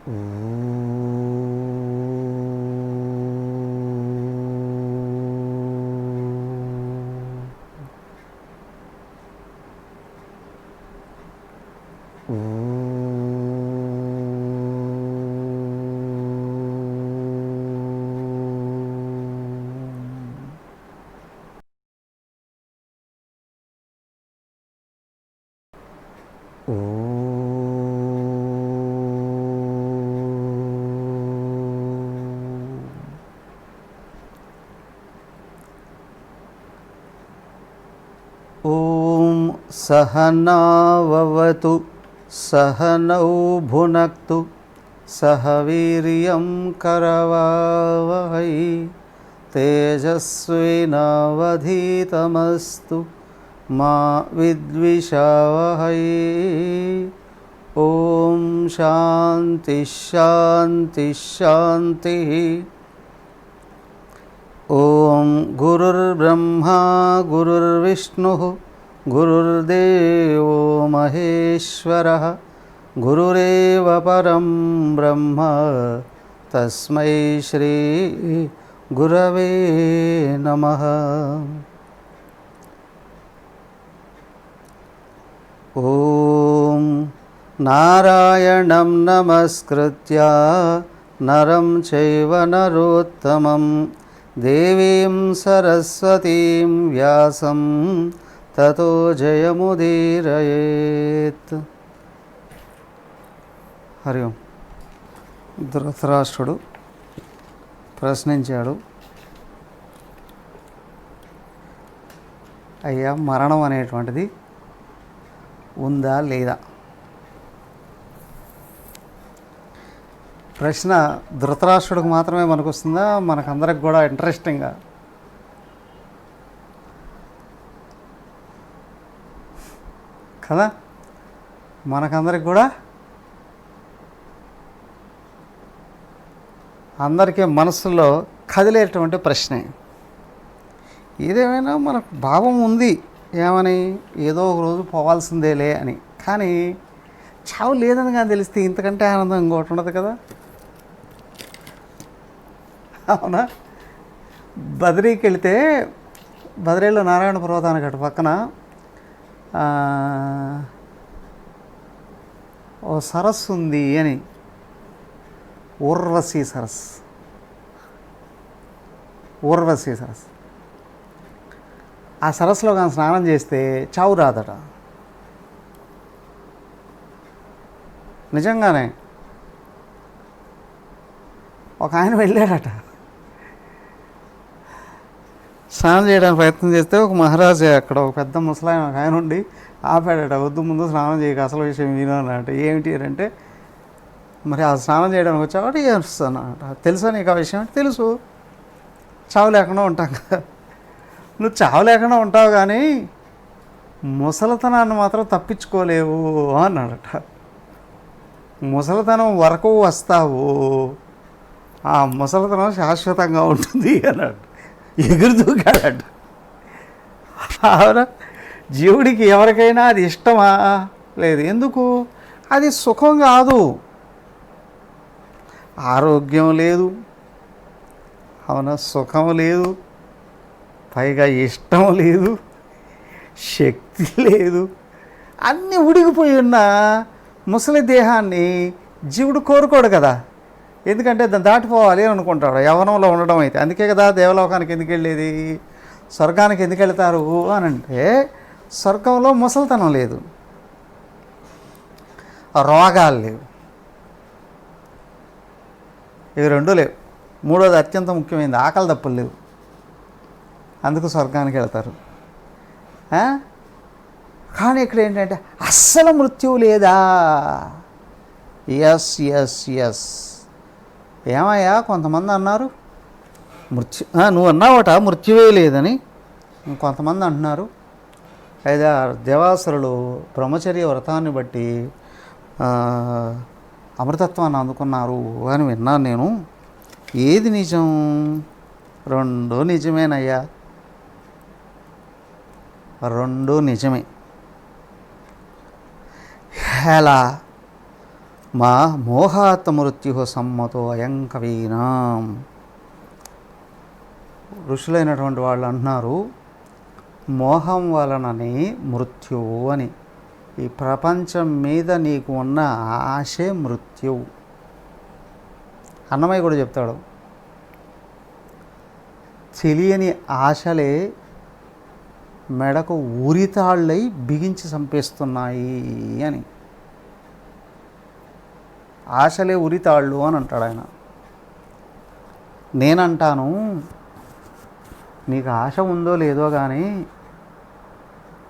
ఓం సహనావవతు సహనౌ భునక్తు సహ వీర్యం కరవావహై తేజస్వినావధీతమస్తు మా విద్విషావహై. ఓం శాంతి శాంతి శాంతి. ఓం గురుర్బ్రహ్మా గురుర్విష్ణుః గురుర్దేవో మహేశ్వరః గురురేవ పరం బ్రహ్మ తస్మై శ్రీ గురవే నమః. ఓం నారాయణం నమస్కృత్య నరం చైవ నరోత్తమం దేవీం సరస్వతీం వ్యాసం తతో జయముదీరయేత్. హరి ఓం. ధృతరాష్ట్రుడు ప్రశ్నించాడు, అయ్యా మరణం అనేటువంటిది ఉందా లేదా? ప్రశ్న ధృతరాష్ట్రుడికి మాత్రమే మనకొస్తుందా, మనకందరికి కూడా ఇంట్రెస్టింగ్గా? కదా, మనకందరికి కూడా, అందరికీ మనసులో కదిలేటువంటి ప్రశ్నే. ఏదేమైనా మనకు భావం ఉంది ఏమని, ఏదో ఒక రోజు పోవాల్సిందేలే అని. కానీ చావు లేదని కానీ తెలిస్తే ఇంతకంటే ఆనందం ఇంకోటి ఉండదు కదా. అవునా? బద్రీకి వెళితే, బద్రీలో నారాయణ పర్వతానికి అటు పక్కన ఓ సరస్సు ఉంది అని, ఊర్వశీ సరస్సు. ఊర్వశీ సరస్సు. ఆ సరస్సులో కానీ స్నానం చేస్తే చావు రాదట. నిజంగానే ఒక ఆయన వెళ్ళాడట స్నానం చేయడానికి ప్రయత్నం చేస్తే, ఒక మహారాజే అక్కడ ఒక పెద్ద ముసలాయన ఒక ఆయన ఉండి ఆపాడట. వద్దు, ముందు స్నానం చేయక, అసలు విషయం విను అన్నట. ఏమిటి అంటే, మరి ఆ స్నానం చేయడానికి వచ్చావాడు ఏడుస్తాను అన్నట. తెలుసా నీకు ఆ విషయం? తెలుసు, చావు లేకుండా ఉంటాం కదా. నువ్వు చావు లేకుండా ఉంటావు కానీ ముసలితనాన్ని మాత్రం తప్పించుకోలేవు అన్నాడట. ముసలితనం వరకు వస్తావు, ఆ ముసలితనం శాశ్వతంగా ఉంటుంది అన్నాడు. ఎగురు దూకాడట. అవునా? జీవుడికి ఎవరికైనా అది ఇష్టమా? లేదు. ఎందుకు? అది సుఖం కాదు, ఆరోగ్యం లేదు, అవునా, సుఖం లేదు, పైగా ఇష్టం లేదు, శక్తి లేదు. అన్నీ ఉడిగిపోయి ఉన్న ముసలి దేహాన్ని జీవుడు కోరుకోడు కదా. ఎందుకంటే దాన్ని దాటిపోవాలి అని అనుకుంటాడు యవ్వనంలో ఉండడం అయితే. అందుకే కదా దేవలోకానికి ఎందుకు వెళ్ళేది, స్వర్గానికి ఎందుకు వెళ్తారు అని అంటే, స్వర్గంలో ముసలితనం లేదు, రోగాలు లేవు, ఇవి రెండూ లేవు. మూడోది అత్యంత ముఖ్యమైనది, ఆకలి దప్పులు లేవు. అందుకు స్వర్గానికి వెళ్తారు. కానీ ఇక్కడ ఏంటంటే అస్సలు మృత్యువు లేదా? Yes yes yes. ఏమయ్యా, కొంతమంది అన్నారు నువ్వు అన్నావట మృత్యువే లేదని, కొంతమంది అంటున్నారు అయితే దేవాసురులు బ్రహ్మచర్య వ్రతాన్ని బట్టి అమృతత్వాన్ని అందుకున్నారు అని విన్నాను నేను. ఏది నిజం? రెండూ నిజమేనయ్యా, రెండూ నిజమే. ఎలా? మా మోహాత్ మృత్యు సమ్మతో అయం కవీనాం. ఋషులైనటువంటి వాళ్ళు అంటున్నారు, మోహం వలననే మృత్యువు అని. ఈ ప్రపంచం మీద నీకు ఉన్న ఆశే మృత్యువు. అన్నమయ్య కూడా చెప్తాడు, తెలియని ఆశలే మెడకు ఉరితాళ్ళై బిగించి చంపేస్తున్నాయి అని. ఆశలే ఉరితాళ్ళు అని అంటాడు ఆయన. నేనంటాను, నీకు ఆశ ఉందో లేదో కానీ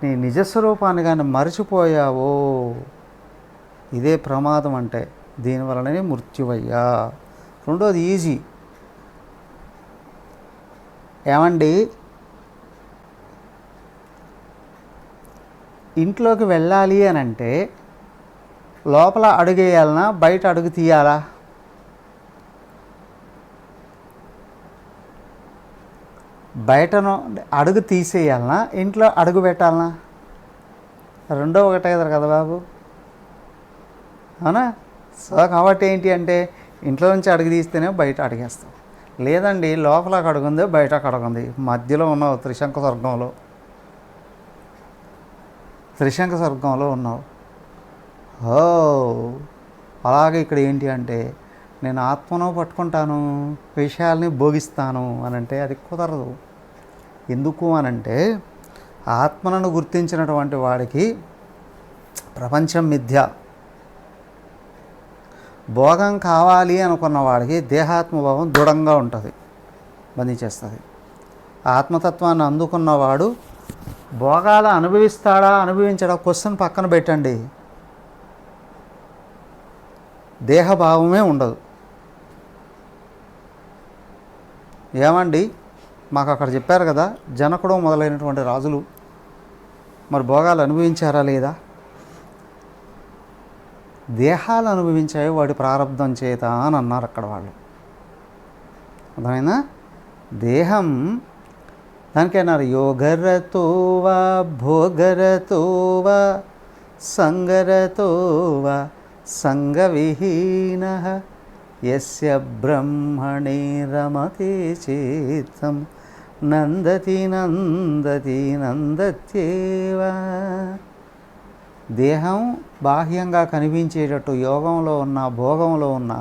నీ నిజస్వరూపాన్ని కానీ మర్చిపోయావో ఇదే ప్రమాదం. అంటే దీనివల్లనే మృత్యువయ్యా. రెండోది ఈజీ. ఏమండి, ఇంట్లోకి వెళ్ళాలి అని అంటే లోపల అడుగేయాలనా బయట అడుగు తీయాలా? బయటను అడుగు తీసేయాలనా ఇంట్లో అడుగు పెట్టాలనా? రెండో ఒకటే కదా బాబు, అవునా? సో కాబట్టి ఏంటి అంటే ఇంట్లో నుంచి అడుగు తీస్తేనే బయట అడిగేస్తాం. లేదండి, లోపల అడుగుంది బయట అడుగుంది, మధ్యలో ఉన్నావు త్రిశంకు స్వర్గంలో ఉన్నావు. ఓ అలాగే ఇక్కడ ఏంటి అంటే నేను ఆత్మను పట్టుకుంటాను, విషయాల్ని భోగిస్తాను అని అంటే అది కుదరదు. ఎందుకు అనంటే ఆత్మలను గుర్తించినటువంటి వాడికి ప్రపంచం మిథ్య. భోగం కావాలి అనుకున్న వాడికి దేహాత్మభావం దృఢంగా ఉంటుంది, బంధించేస్తుంది. ఆత్మతత్వాన్ని అందుకున్నవాడు భోగాలు అనుభవిస్తాడా అనుభవించడా క్వశ్చన్ పక్కన పెట్టండి, దేహభావమే ఉండదు. ఏమండి, మాకు అక్కడ చెప్పారు కదా, జనకుడు మొదలైనటువంటి రాజులు మరి భోగాలు అనుభవించారా లేదా? దేహాలు అనుభవించాయి వాడి ప్రారంధం చేత అని అన్నారు అక్కడ వాళ్ళు. అర్థమైనా? దేహం దానికే అన్నారు, యోగరతోవా భోగరతోవా సంగరతోవా సంగవిహీన యస్య బ్రహ్మణే రమతే చిత్తం నందతి నందతి నందత్యేవా. దేహం బాహ్యంగా కనిపించేటట్టు యోగంలో ఉన్న, భోగంలో ఉన్న,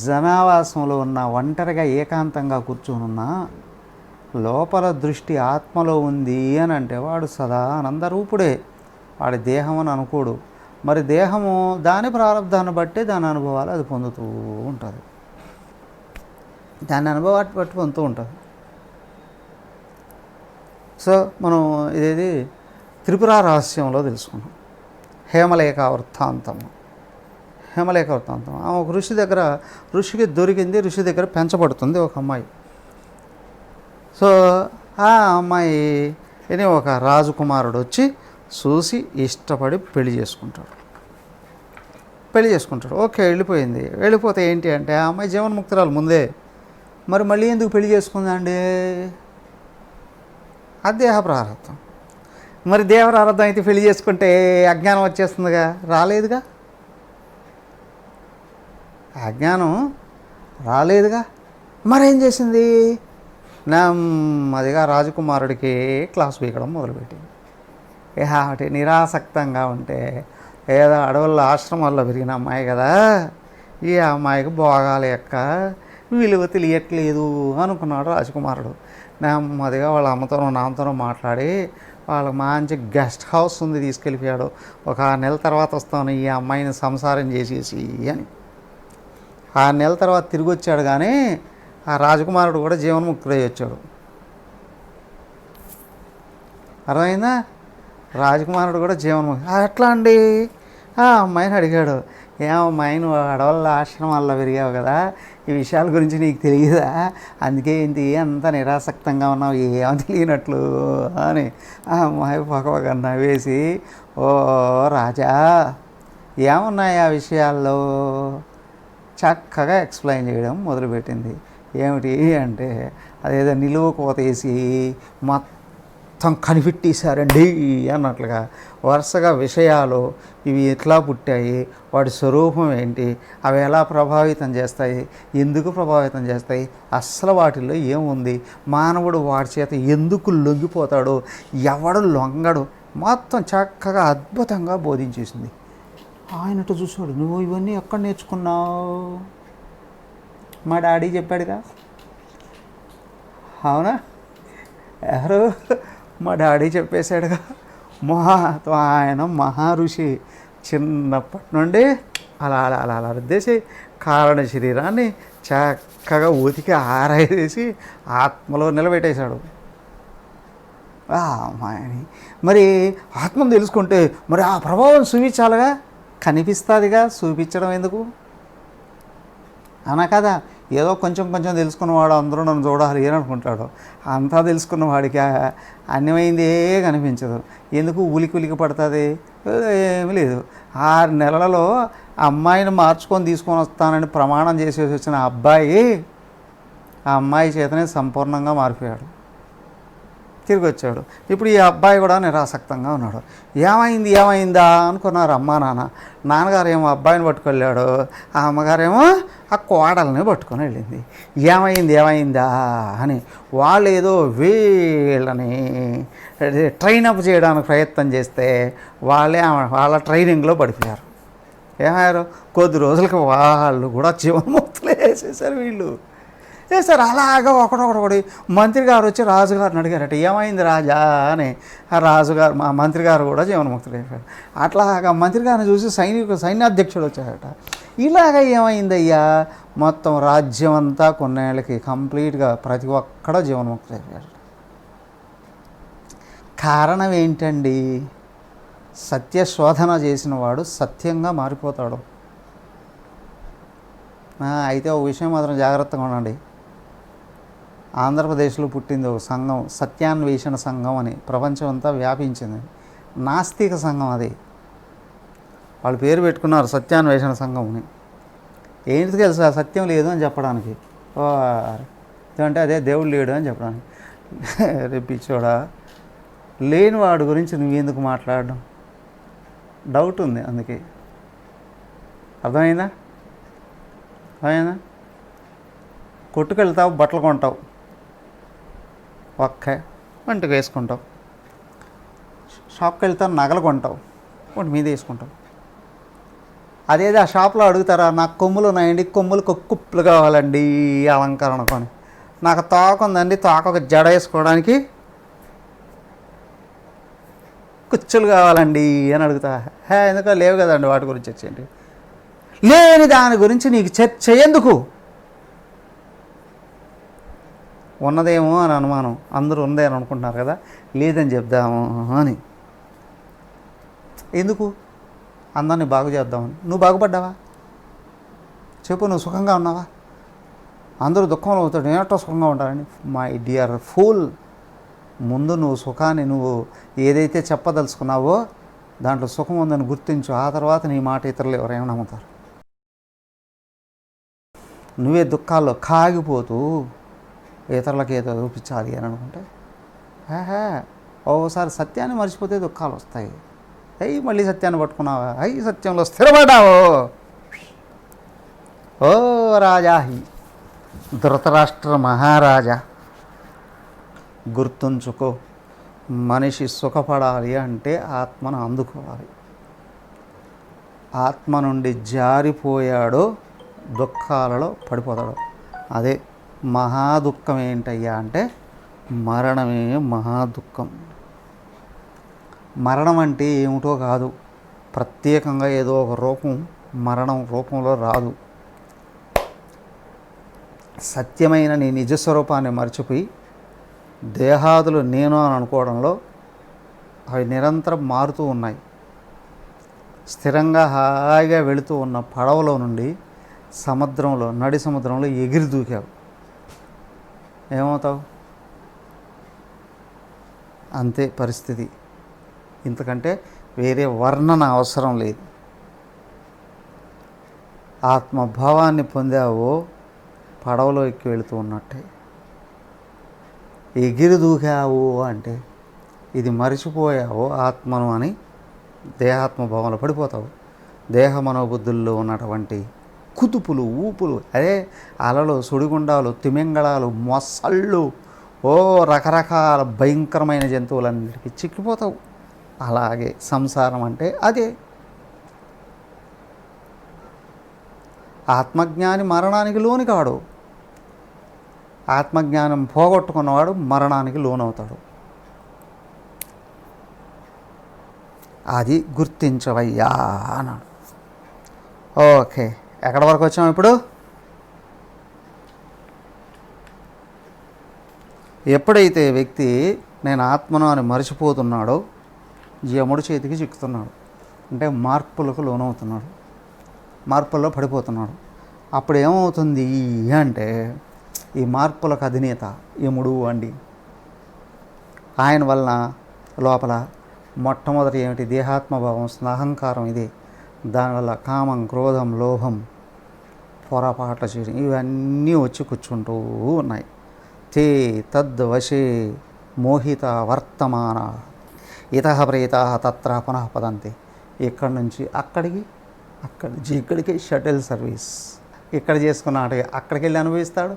జనావాసంలో ఉన్న, ఒంటరిగా ఏకాంతంగా కూర్చొనున్నా లోపల దృష్టి ఆత్మలో ఉంది అని అంటే వాడు సదా ఆనందరూపుడే. వాడి దేహం అని అనుకోడు. మరి దేహము దాని ప్రారంధాన్ని బట్టి దాని అనుభవాలు అది పొందుతూ ఉంటుంది, దాని అనుభవాన్ని బట్టి పొందుతూ ఉంటుంది. సో మనం ఇదేది త్రిపుర రహస్యంలో తెలుసుకున్నాం. హేమలేఖ వృత్తాంతం. ఆమె ఒక ఋషికి దొరికింది, ఋషి దగ్గర పెంచబడుతుంది ఒక అమ్మాయి. సో ఆ అమ్మాయిని ఒక రాజకుమారుడు వచ్చి చూసి ఇష్టపడి పెళ్లి చేసుకుంటాడు. ఓకే, వెళ్ళిపోతే ఏంటి అంటే ఆ అమ్మాయి జీవన్ముక్తురాలు ముందే. మరి మళ్ళీ ఎందుకు పెళ్లి చేసుకుందండి? అది దేహ ప్రారంధం. మరి దేహ ప్రారంధం అయితే పెళ్లి చేసుకుంటే అజ్ఞానం వచ్చేస్తుందిగా? రాలేదుగా, అజ్ఞానం రాలేదుగా. మరేం చేసింది? నెమ్మదిగా రాజకుమారుడికి క్లాస్ పీకడం మొదలుపెట్టింది. అంటే నిరాసక్తంగా ఉంటే ఏదో అడవుల్లో ఆశ్రమాల్లో పెరిగిన అమ్మాయి కదా, ఈ అమ్మాయికి భోగాల యొక్క విలువ తెలియట్లేదు అనుకున్నాడు రాజకుమారుడు. నెమ్మదిగా వాళ్ళ అమ్మతోనో నాన్నతోనో మాట్లాడి వాళ్ళకి మంచి గెస్ట్ హౌస్ ఉంది తీసుకెళ్ళిపోయాడు. ఒక 6 నెలల తర్వాత వస్తాను ఈ అమ్మాయిని సంసారం చేసేసి అని. 6 నెలల తర్వాత తిరిగి వచ్చాడు, కానీ ఆ రాజకుమారుడు కూడా జీవన్ముక్తుడై వచ్చాడు. అర్థమైందా? రాజకుమారుడు కూడా ఎట్లా అండి? ఆ అమ్మాయిని అడిగాడు, ఏమమ్మాయి నువ్వు అడవుల ఆశ్రమాల్లో పెరిగావు కదా, ఈ విషయాల గురించి నీకు తెలియదా? అందుకే ఏంటి అంత నిరాసక్తంగా ఉన్నావు, ఏమో తెలియనట్లు అని ఆ అమ్మాయి పక్కపక్క నవ్వేసి, ఓ రాజా ఏమున్నాయి ఆ విషయాల్లో చక్కగా ఎక్స్ప్లెయిన్ చేయడం మొదలుపెట్టింది. ఏమిటి అంటే అదేదో నిలువ కోతేసి మొత్తం కనిపెట్టేశారండి అన్నట్లుగా వరుసగా విషయాలు, ఇవి ఎట్లా పుట్టాయి, వాటి స్వరూపం ఏంటి, అవి ఎలా ప్రభావితం చేస్తాయి, ఎందుకు ప్రభావితం చేస్తాయి, అస్సలు వాటిల్లో ఏముంది, మానవుడు వాటి చేత ఎందుకు లొంగిపోతాడు, ఎవడు లొంగడు, మొత్తం చక్కగా అద్భుతంగా బోధించేసింది. ఆయనతో చూసాడు, నువ్వు ఇవన్నీ ఎక్కడ నేర్చుకున్నావు? మా డాడీ చెప్పాడుగా. అవునా? ఎవరు? మా డాడీ చెప్పేశాడుగా. ఆయన మహా ఋషి. చిన్నప్పటి నుండి అలా అలా అలా అలా రుద్దేసి కారణ శరీరాన్ని చక్కగా ఉతికి ఆరేసి ఆత్మలో నిలబెట్టేశాడు. అమ్మాయిని మరి ఆత్మను తెలుసుకుంటే మరి ఆ ప్రభావం చూపించాలిగా, కనిపిస్తుందిగా, చూపించడం ఎందుకు అనా కదా. ఏదో కొంచెం కొంచెం తెలుసుకున్నవాడు అందరూ నన్ను చూడాలి అని అనుకుంటాడు. అంతా తెలుసుకున్న వాడికి అన్యమైందే కనిపించదు. ఎందుకు ఉలికి పడుతుంది? ఏమీ లేదు. 6 నెలలలో అమ్మాయిని మార్చుకొని తీసుకొని వస్తానని ప్రమాణం చేసేసి వచ్చిన అబ్బాయి ఆ అమ్మాయి చేతనే సంపూర్ణంగా మారిపోయాడు, తిరిగి వచ్చాడు. ఇప్పుడు ఈ అబ్బాయి కూడా నిరాసక్తంగా ఉన్నాడు. ఏమైందా అనుకున్నారు అమ్మా నాన్న. నాన్నగారు ఏమో అబ్బాయిని పట్టుకెళ్ళాడు, ఆ అమ్మగారేమో ఆ కోడల్ని పట్టుకొని వెళ్ళింది. ఏమైందా అని వాళ్ళు ఏదో వీళ్ళని ట్రైనప్ చేయడానికి ప్రయత్నం చేస్తే వాళ్ళ ట్రైనింగ్లో పడిపోయారు. ఏమయ్యారు? కొద్ది రోజులకి వాళ్ళు కూడా జీవన్ముక్తులు వేసేసారు వీళ్ళు. సార్ అలాగా ఒకడొకటి మంత్రి గారు వచ్చి రాజుగారిని అడిగారట, ఏమైంది రాజా అని. ఆ రాజుగారు, మా మంత్రి గారు కూడా జీవన్ముక్తులు అయిపోయారు. అట్లాగా మంత్రి గారిని చూసి సైన్యాధ్యక్షుడు వచ్చాడట. ఇలాగ ఏమైందయ్యా, మొత్తం రాజ్యం అంతా కొన్నేళ్ళకి కంప్లీట్గా ప్రతి ఒక్కడో జీవన్ముక్తులు అయిపోయాడు. కారణం ఏంటండి? సత్యశోధన చేసిన వాడు సత్యంగా మారిపోతాడు. అయితే ఒక విషయం మాత్రం జాగ్రత్తగా ఉండండి. ఆంధ్రప్రదేశ్లో పుట్టింది ఒక సంఘం, సత్యాన్వేషణ సంఘం అని, ప్రపంచం అంతా వ్యాపించింది. నాస్తిక సంఘం అది. వాళ్ళు పేరు పెట్టుకున్నారు సత్యాన్వేషణ సంఘం అని. ఏంటి తెలుసా? సత్యం లేదు అని చెప్పడానికి. అంటే అదే దేవుడు లేడు అని చెప్పడానికి. రేపిచ్చోడా, లేని వాడి గురించి నువ్వెందుకు మాట్లాడడం? డౌట్ ఉంది అందుకే. అర్థమైందా? కొట్టుకెళ్తావు, బట్టలు కొంటావు, వంటకు వేసుకుంటావు. షాప్కి వెళ్తావు, నగలు కొంటావు, ఒకటి మీద వేసుకుంటావు. అదేదో ఆ షాప్లో అడుగుతారా, నాకు కొమ్ములు ఉన్నాయండి, కొమ్ములు కుప్పులు కావాలండి అలంకరణ కొని, నాకు తోక ఉందండి, తోక ఒక జడ వేసుకోవడానికి కుచ్చులు కావాలండి అని అడుగుతా. ఎందుకో లేవు కదండి వాటి గురించి వచ్చేయండి. లేని దాని గురించి నీకు చర్చ ఎందుకు? ఉన్నదేమో అని అనుమానం, అందరూ ఉందే అని అనుకుంటున్నారు కదా, లేదని చెప్దాము అని. ఎందుకు? అందరినీ బాగు చేద్దామని. నువ్వు బాగుపడ్డావా చెప్పు? నువ్వు సుఖంగా ఉన్నావా? అందరూ దుఃఖంలో అవుతాడు, ఏటో సుఖంగా ఉంటారని. మై డియర్ ఫూల్, ముందు నువ్వు సుఖాన్ని నువ్వు ఏదైతే చెప్పదలుచుకున్నావో దాంట్లో సుఖం ఉందని గుర్తించు. ఆ తర్వాత నీ మాట ఇతరులు ఎవరైనా నమ్ముతారు. నువ్వే దుఃఖాల్లో కాగిపోతూ ఇతరులకు ఏదో చూపించాలి అని అనుకుంటే ఓసారి సత్యాన్ని మర్చిపోతే దుఃఖాలు వస్తాయి. మళ్ళీ సత్యాన్ని పట్టుకున్నావా, సత్యంలో స్థిరపడ్డావు. ఓ రాజా, ధృతరాష్ట్ర మహారాజా, గుర్తుంచుకో, మనిషి సుఖపడాలి అంటే ఆత్మను అందుకోవాలి. ఆత్మ నుండి జారిపోయాడో దుఃఖాలలో పడిపోతాడు. అదే మహాదుఖం. ఏంటయ్యా అంటే మరణమే మహాదుఖం. మరణం అంటే ఏమిటో కాదు, ప్రత్యేకంగా ఏదో ఒక రూపం మరణం రూపంలో రాదు. సత్యమైన నీ నిజస్వరూపాన్ని మర్చిపోయి దేహాదులు నేను అని అనుకోవడంలో అవి నిరంతరం మారుతూ ఉన్నాయి. స్థిరంగా హాయిగా వెళుతూ ఉన్న పడవలో నుండి సముద్రంలో, నడి సముద్రంలో ఎగిరి దూకావు, ఏమవుతావు? అంతే పరిస్థితి. ఇంతకంటే వేరే వర్ణన అవసరం లేదు. ఆత్మభావాన్ని పొందావో పడవలో ఎక్కి వెళుతూ ఉన్నట్టే. ఎగిరి దూకావు అంటే ఇది మరిచిపోయావో ఆత్మను అని దేహాత్మ భావంలో పడిపోతావు. దేహ మనోబుద్ధుల్లో ఉన్నటువంటి కుతుపులు, ఊపులు, అదే అలలు, సుడిగుండాలు, తిమింగళాలు, మొసళ్ళు, రకరకాల భయంకరమైన జంతువులన్నిటికీ చిక్కిపోతావు. అలాగే సంసారం అంటే అదే. ఆత్మజ్ఞాని మరణానికి లోని కాడు. ఆత్మజ్ఞానం పోగొట్టుకున్నవాడు మరణానికి లోనవుతాడు. అది గుర్తించవయ్యా అన్నాడు. ఓకే, ఎక్కడి వరకు వచ్చాము ఇప్పుడు? ఎప్పుడైతే వ్యక్తి నేను ఆత్మను అని మరిచిపోతున్నాడో యముడి చేతికి చిక్కుతున్నాడు, అంటే మార్పులకు లోనవుతున్నాడు, మార్పుల్లో పడిపోతున్నాడు. అప్పుడు ఏమవుతుంది అంటే ఈ మార్పులకు అధినేత యముడు అండి. ఆయన వలన లోపల మొట్టమొదటి ఏమిటి? దేహాత్మభావం వస్తుంది, అహంకారం. ఇది దానివల్ల కామం, క్రోధం, లోభం, పొరపాట్లు చేయడం, ఇవన్నీ వచ్చి కూర్చుంటూ ఉన్నాయి. తే తద్వశే మోహిత వర్తమాన ఇతః ప్రేతాః తత్ర పునః పదంతి. ఇక్కడి నుంచి అక్కడికి, అక్కడి నుంచి ఇక్కడికి షటిల్ సర్వీస్. ఇక్కడ చేసుకున్న అక్కడికి వెళ్ళి అనుభవిస్తాడు,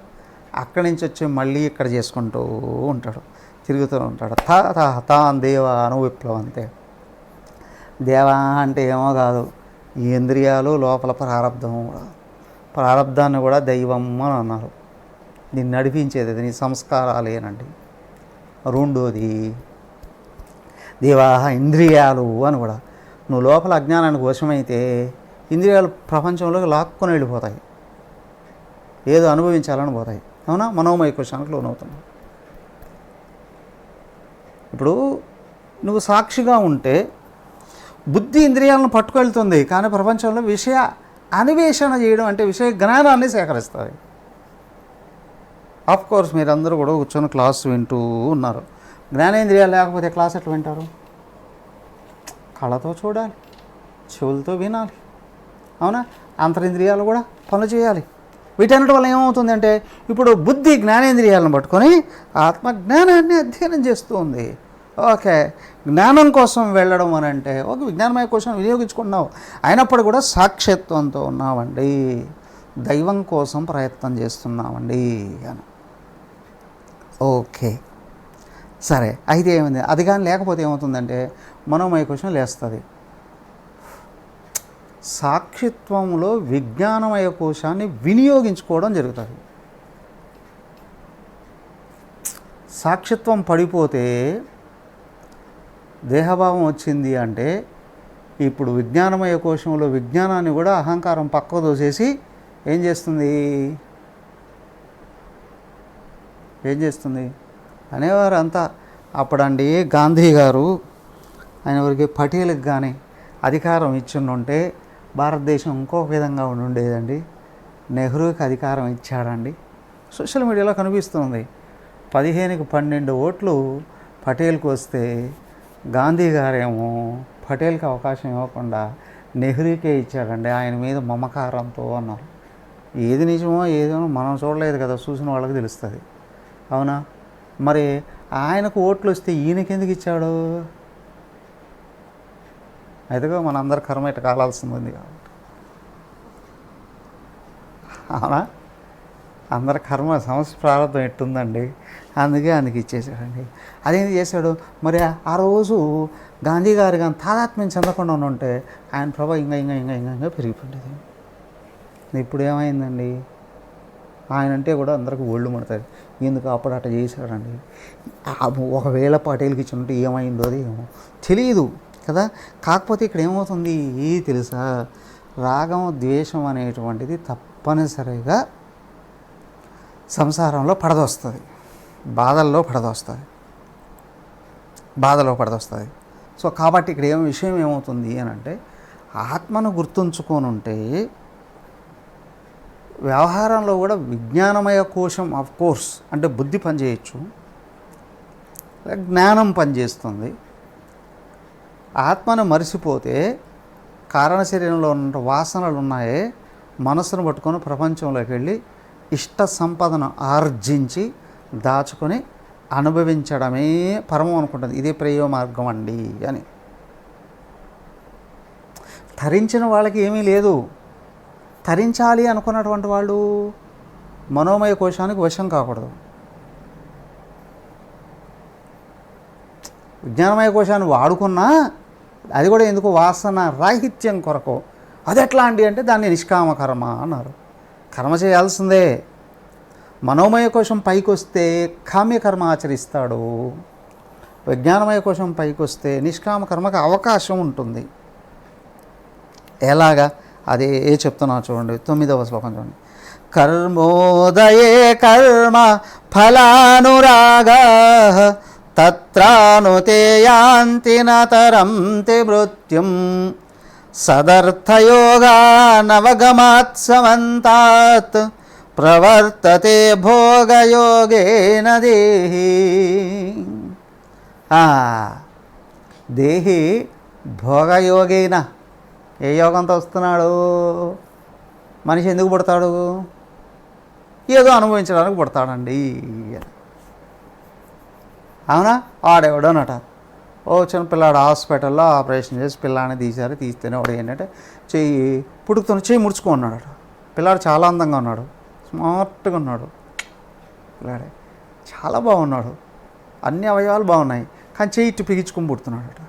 అక్కడి నుంచి వచ్చి మళ్ళీ ఇక్కడ చేసుకుంటూ ఉంటాడు, తిరుగుతూ ఉంటాడు. తాన్ దేవ అనువిప్లవంతే. దేవా అంటే ఏమో కాదు, ఈ ఇంద్రియాలు లోపల ప్రారంధం కూడా, ప్రారంధాన్ని కూడా దైవం అని అన్నారు. నిన్ను నడిపించేది నీ సంస్కారాలేనండి. రెండోది దేవాహ ఇంద్రియాలు అని కూడా. నువ్వు లోపల అజ్ఞానానికి వశమైతే ఇంద్రియాలు ప్రపంచంలోకి లాక్కొని వెళ్ళిపోతాయి, ఏదో అనుభవించాలని పోతాయి. అవునా? మనోమయ కోశానికి లోనవుతున్నావు. ఇప్పుడు నువ్వు సాక్షిగా ఉంటే బుద్ధి ఇంద్రియాలను పట్టుకెళ్తుంది, కానీ ప్రపంచంలో విషయ అన్వేషణ చేయడం అంటే విషయ జ్ఞానాన్ని సేకరిస్తుంది. కోర్స్ మీరందరూ కూడా కూర్చొని క్లాస్ వింటూ ఉన్నారు. జ్ఞానేంద్రియాలు లేకపోతే క్లాస్ ఎట్లా వింటారు? కళ్ళతో చూడాలి, చెవులతో వినాలి, అవునా? అంతరింద్రియాలు కూడా పనులు చేయాలి. వీటన్నిటి వల్ల ఏమవుతుంది అంటే ఇప్పుడు బుద్ధి జ్ఞానేంద్రియాలను పట్టుకొని ఆత్మజ్ఞానాన్ని అధ్యయనం చేస్తూ ఉంది. ఓకే, జ్ఞానం కోసం వెళ్ళడం అని అంటే ఒక విజ్ఞానమయ కోసం వినియోగించుకున్నావు, అయినప్పుడు కూడా సాక్షిత్వంతో ఉన్నామండి, దైవం కోసం ప్రయత్నం చేస్తున్నామండి అని. ఓకే, సరే. అయితే ఏమైంది? అది కానీ లేకపోతే ఏమవుతుందంటే మనోమయ కోశం లేస్తుంది. సాక్షిత్వంలో విజ్ఞానమయ కోశాన్ని వినియోగించుకోవడం జరుగుతుంది. సాక్షిత్వం పడిపోతే దేహభావం వచ్చింది అంటే ఇప్పుడు విజ్ఞానమయ కోశంలో విజ్ఞానాన్ని కూడా అహంకారం పక్కకు దోసేసి ఏం చేస్తుంది అనేవారు అంతా. అప్పుడండి గాంధీ గారు ఆయన వరకు పటేల్కి కానీ అధికారం ఇచ్చిండుంటే భారతదేశం ఇంకొక విధంగా ఉండేదండి. నెహ్రూకి అధికారం ఇచ్చాడండి. సోషల్ మీడియాలో కనిపిస్తుంది. 15కి 12 ఓట్లు పటేల్కి వస్తే గాంధీ గారేమో పటేల్కి అవకాశం ఇవ్వకుండా నెహ్రూకే ఇచ్చాడండి, ఆయన మీద మమకారంతో అన్నారు. ఏది నిజమో ఏదో మనం చూడలేదు కదా, చూసిన వాళ్ళకి తెలుస్తుంది. అవునా? మరి ఆయనకు ఓట్లు వస్తే ఈయనకి ఎందుకు ఇచ్చాడు? అయితేగా మన అందరి కర్మ ఇట్లా కాలాల్సింది ఉంది కాబట్టి. అవునా? అందరి కర్మ సమస్య ప్రారంభం ఎట్టుందండి, అందుకే అందుకు ఇచ్చేసాడండి. అదేం చేశాడు మరి? ఆ రోజు గాంధీ గారు కానీ తాదాత్మ్యం చెందకుండా ఉంటే ఆయన ప్రభావం ఇంకా పెరిగిపోయింది. ఇప్పుడు ఏమైందండి? ఆయన అంటే కూడా అందరికి ఒళ్ళు పడుతుంది. ఎందుకు అప్పుడు అట్లా చేశాడండి? ఒకవేళ పటేల్కి ఇచ్చినట్టు ఏమైందో అది ఏమో తెలియదు కదా. కాకపోతే ఇక్కడ ఏమవుతుంది తెలుసా? రాగం, ద్వేషం అనేటువంటిది తప్పనిసరిగా సంసారంలో పడదొస్తుంది, బాధల్లో పడదొస్తుంది. సో కాబట్టి ఇక్కడ విషయం ఏమవుతుంది అని అంటే ఆత్మను గుర్తుంచుకొని ఉంటే వ్యవహారంలో కూడా విజ్ఞానమయ కోశం ఆఫ్ కోర్స్ అంటే బుద్ధి పనిచేయచ్చు, జ్ఞానం పనిచేస్తుంది. ఆత్మను మరిచిపోతే కారణ శరీరంలో ఉన్న వాసనలు ఉన్నాయే, మనసును పట్టుకొని ప్రపంచంలోకి వెళ్ళి ఇష్ట సంపదను ఆర్జించి దాచుకొని అనుభవించడమే పరమం అనుకుంటుంది. ఇదే ప్రేమ మార్గం అండి అని. తరించిన వాళ్ళకి ఏమీ లేదు. తరించాలి అనుకున్నటువంటి వాళ్ళు మనోమయ కోశానికి వశం కాకూడదు. విజ్ఞానమయ కోశాన్ని వాడుకున్నా అది కూడా ఎందుకు, వాసన రాహిత్యం కొరకు. అది ఎట్లా అండి అంటే దాన్ని నిష్కామ కర్మ అన్నారు. కర్మ చేయాల్సిందే. మనోమయ కోశం పైకి వస్తే కామ్యకర్మ ఆచరిస్తాడు. విజ్ఞానమయ కోశం పైకి వస్తే నిష్కామ కర్మకు అవకాశం ఉంటుంది. ఎలాగా అదే చెప్తున్నా చూడండి. 9వ శ్లోకం చూడండి. కర్మోదయే కర్మ ఫలానురాగా తత్రానుతే యాంతి నతరంతి మృత్యుం సదర్థయోగా నవగమాత్ సమంతాత్ ప్రవర్తతే భోగయోగేన దేహి. దేహి భోగయోగేన. ఏ యోగంతో వస్తున్నాడు? మనిషి ఎందుకు పుడతాడు? ఏదో అనుభవించడానికి పుడతాడండి. అవునా? ఆడేవాడనట ఓ చిన్న పిల్లాడు హాస్పిటల్లో ఆపరేషన్ చేసి పిల్లాన్ని తీశారు. తీస్తేనే వాడు ఏంటంటే చెయ్యి పుట్టుకుతున్న చెయ్యి ముడుచుకున్నాడట. పిల్లాడు చాలా అందంగా ఉన్నాడు, స్మార్ట్గా ఉన్నాడు. పిల్లాడే చాలా బాగున్నాడు, అన్ని అవయవాలు బాగున్నాయి. కానీ చెయ్యి ఇట్టు పిగించుకొని పుడుతున్నాడట.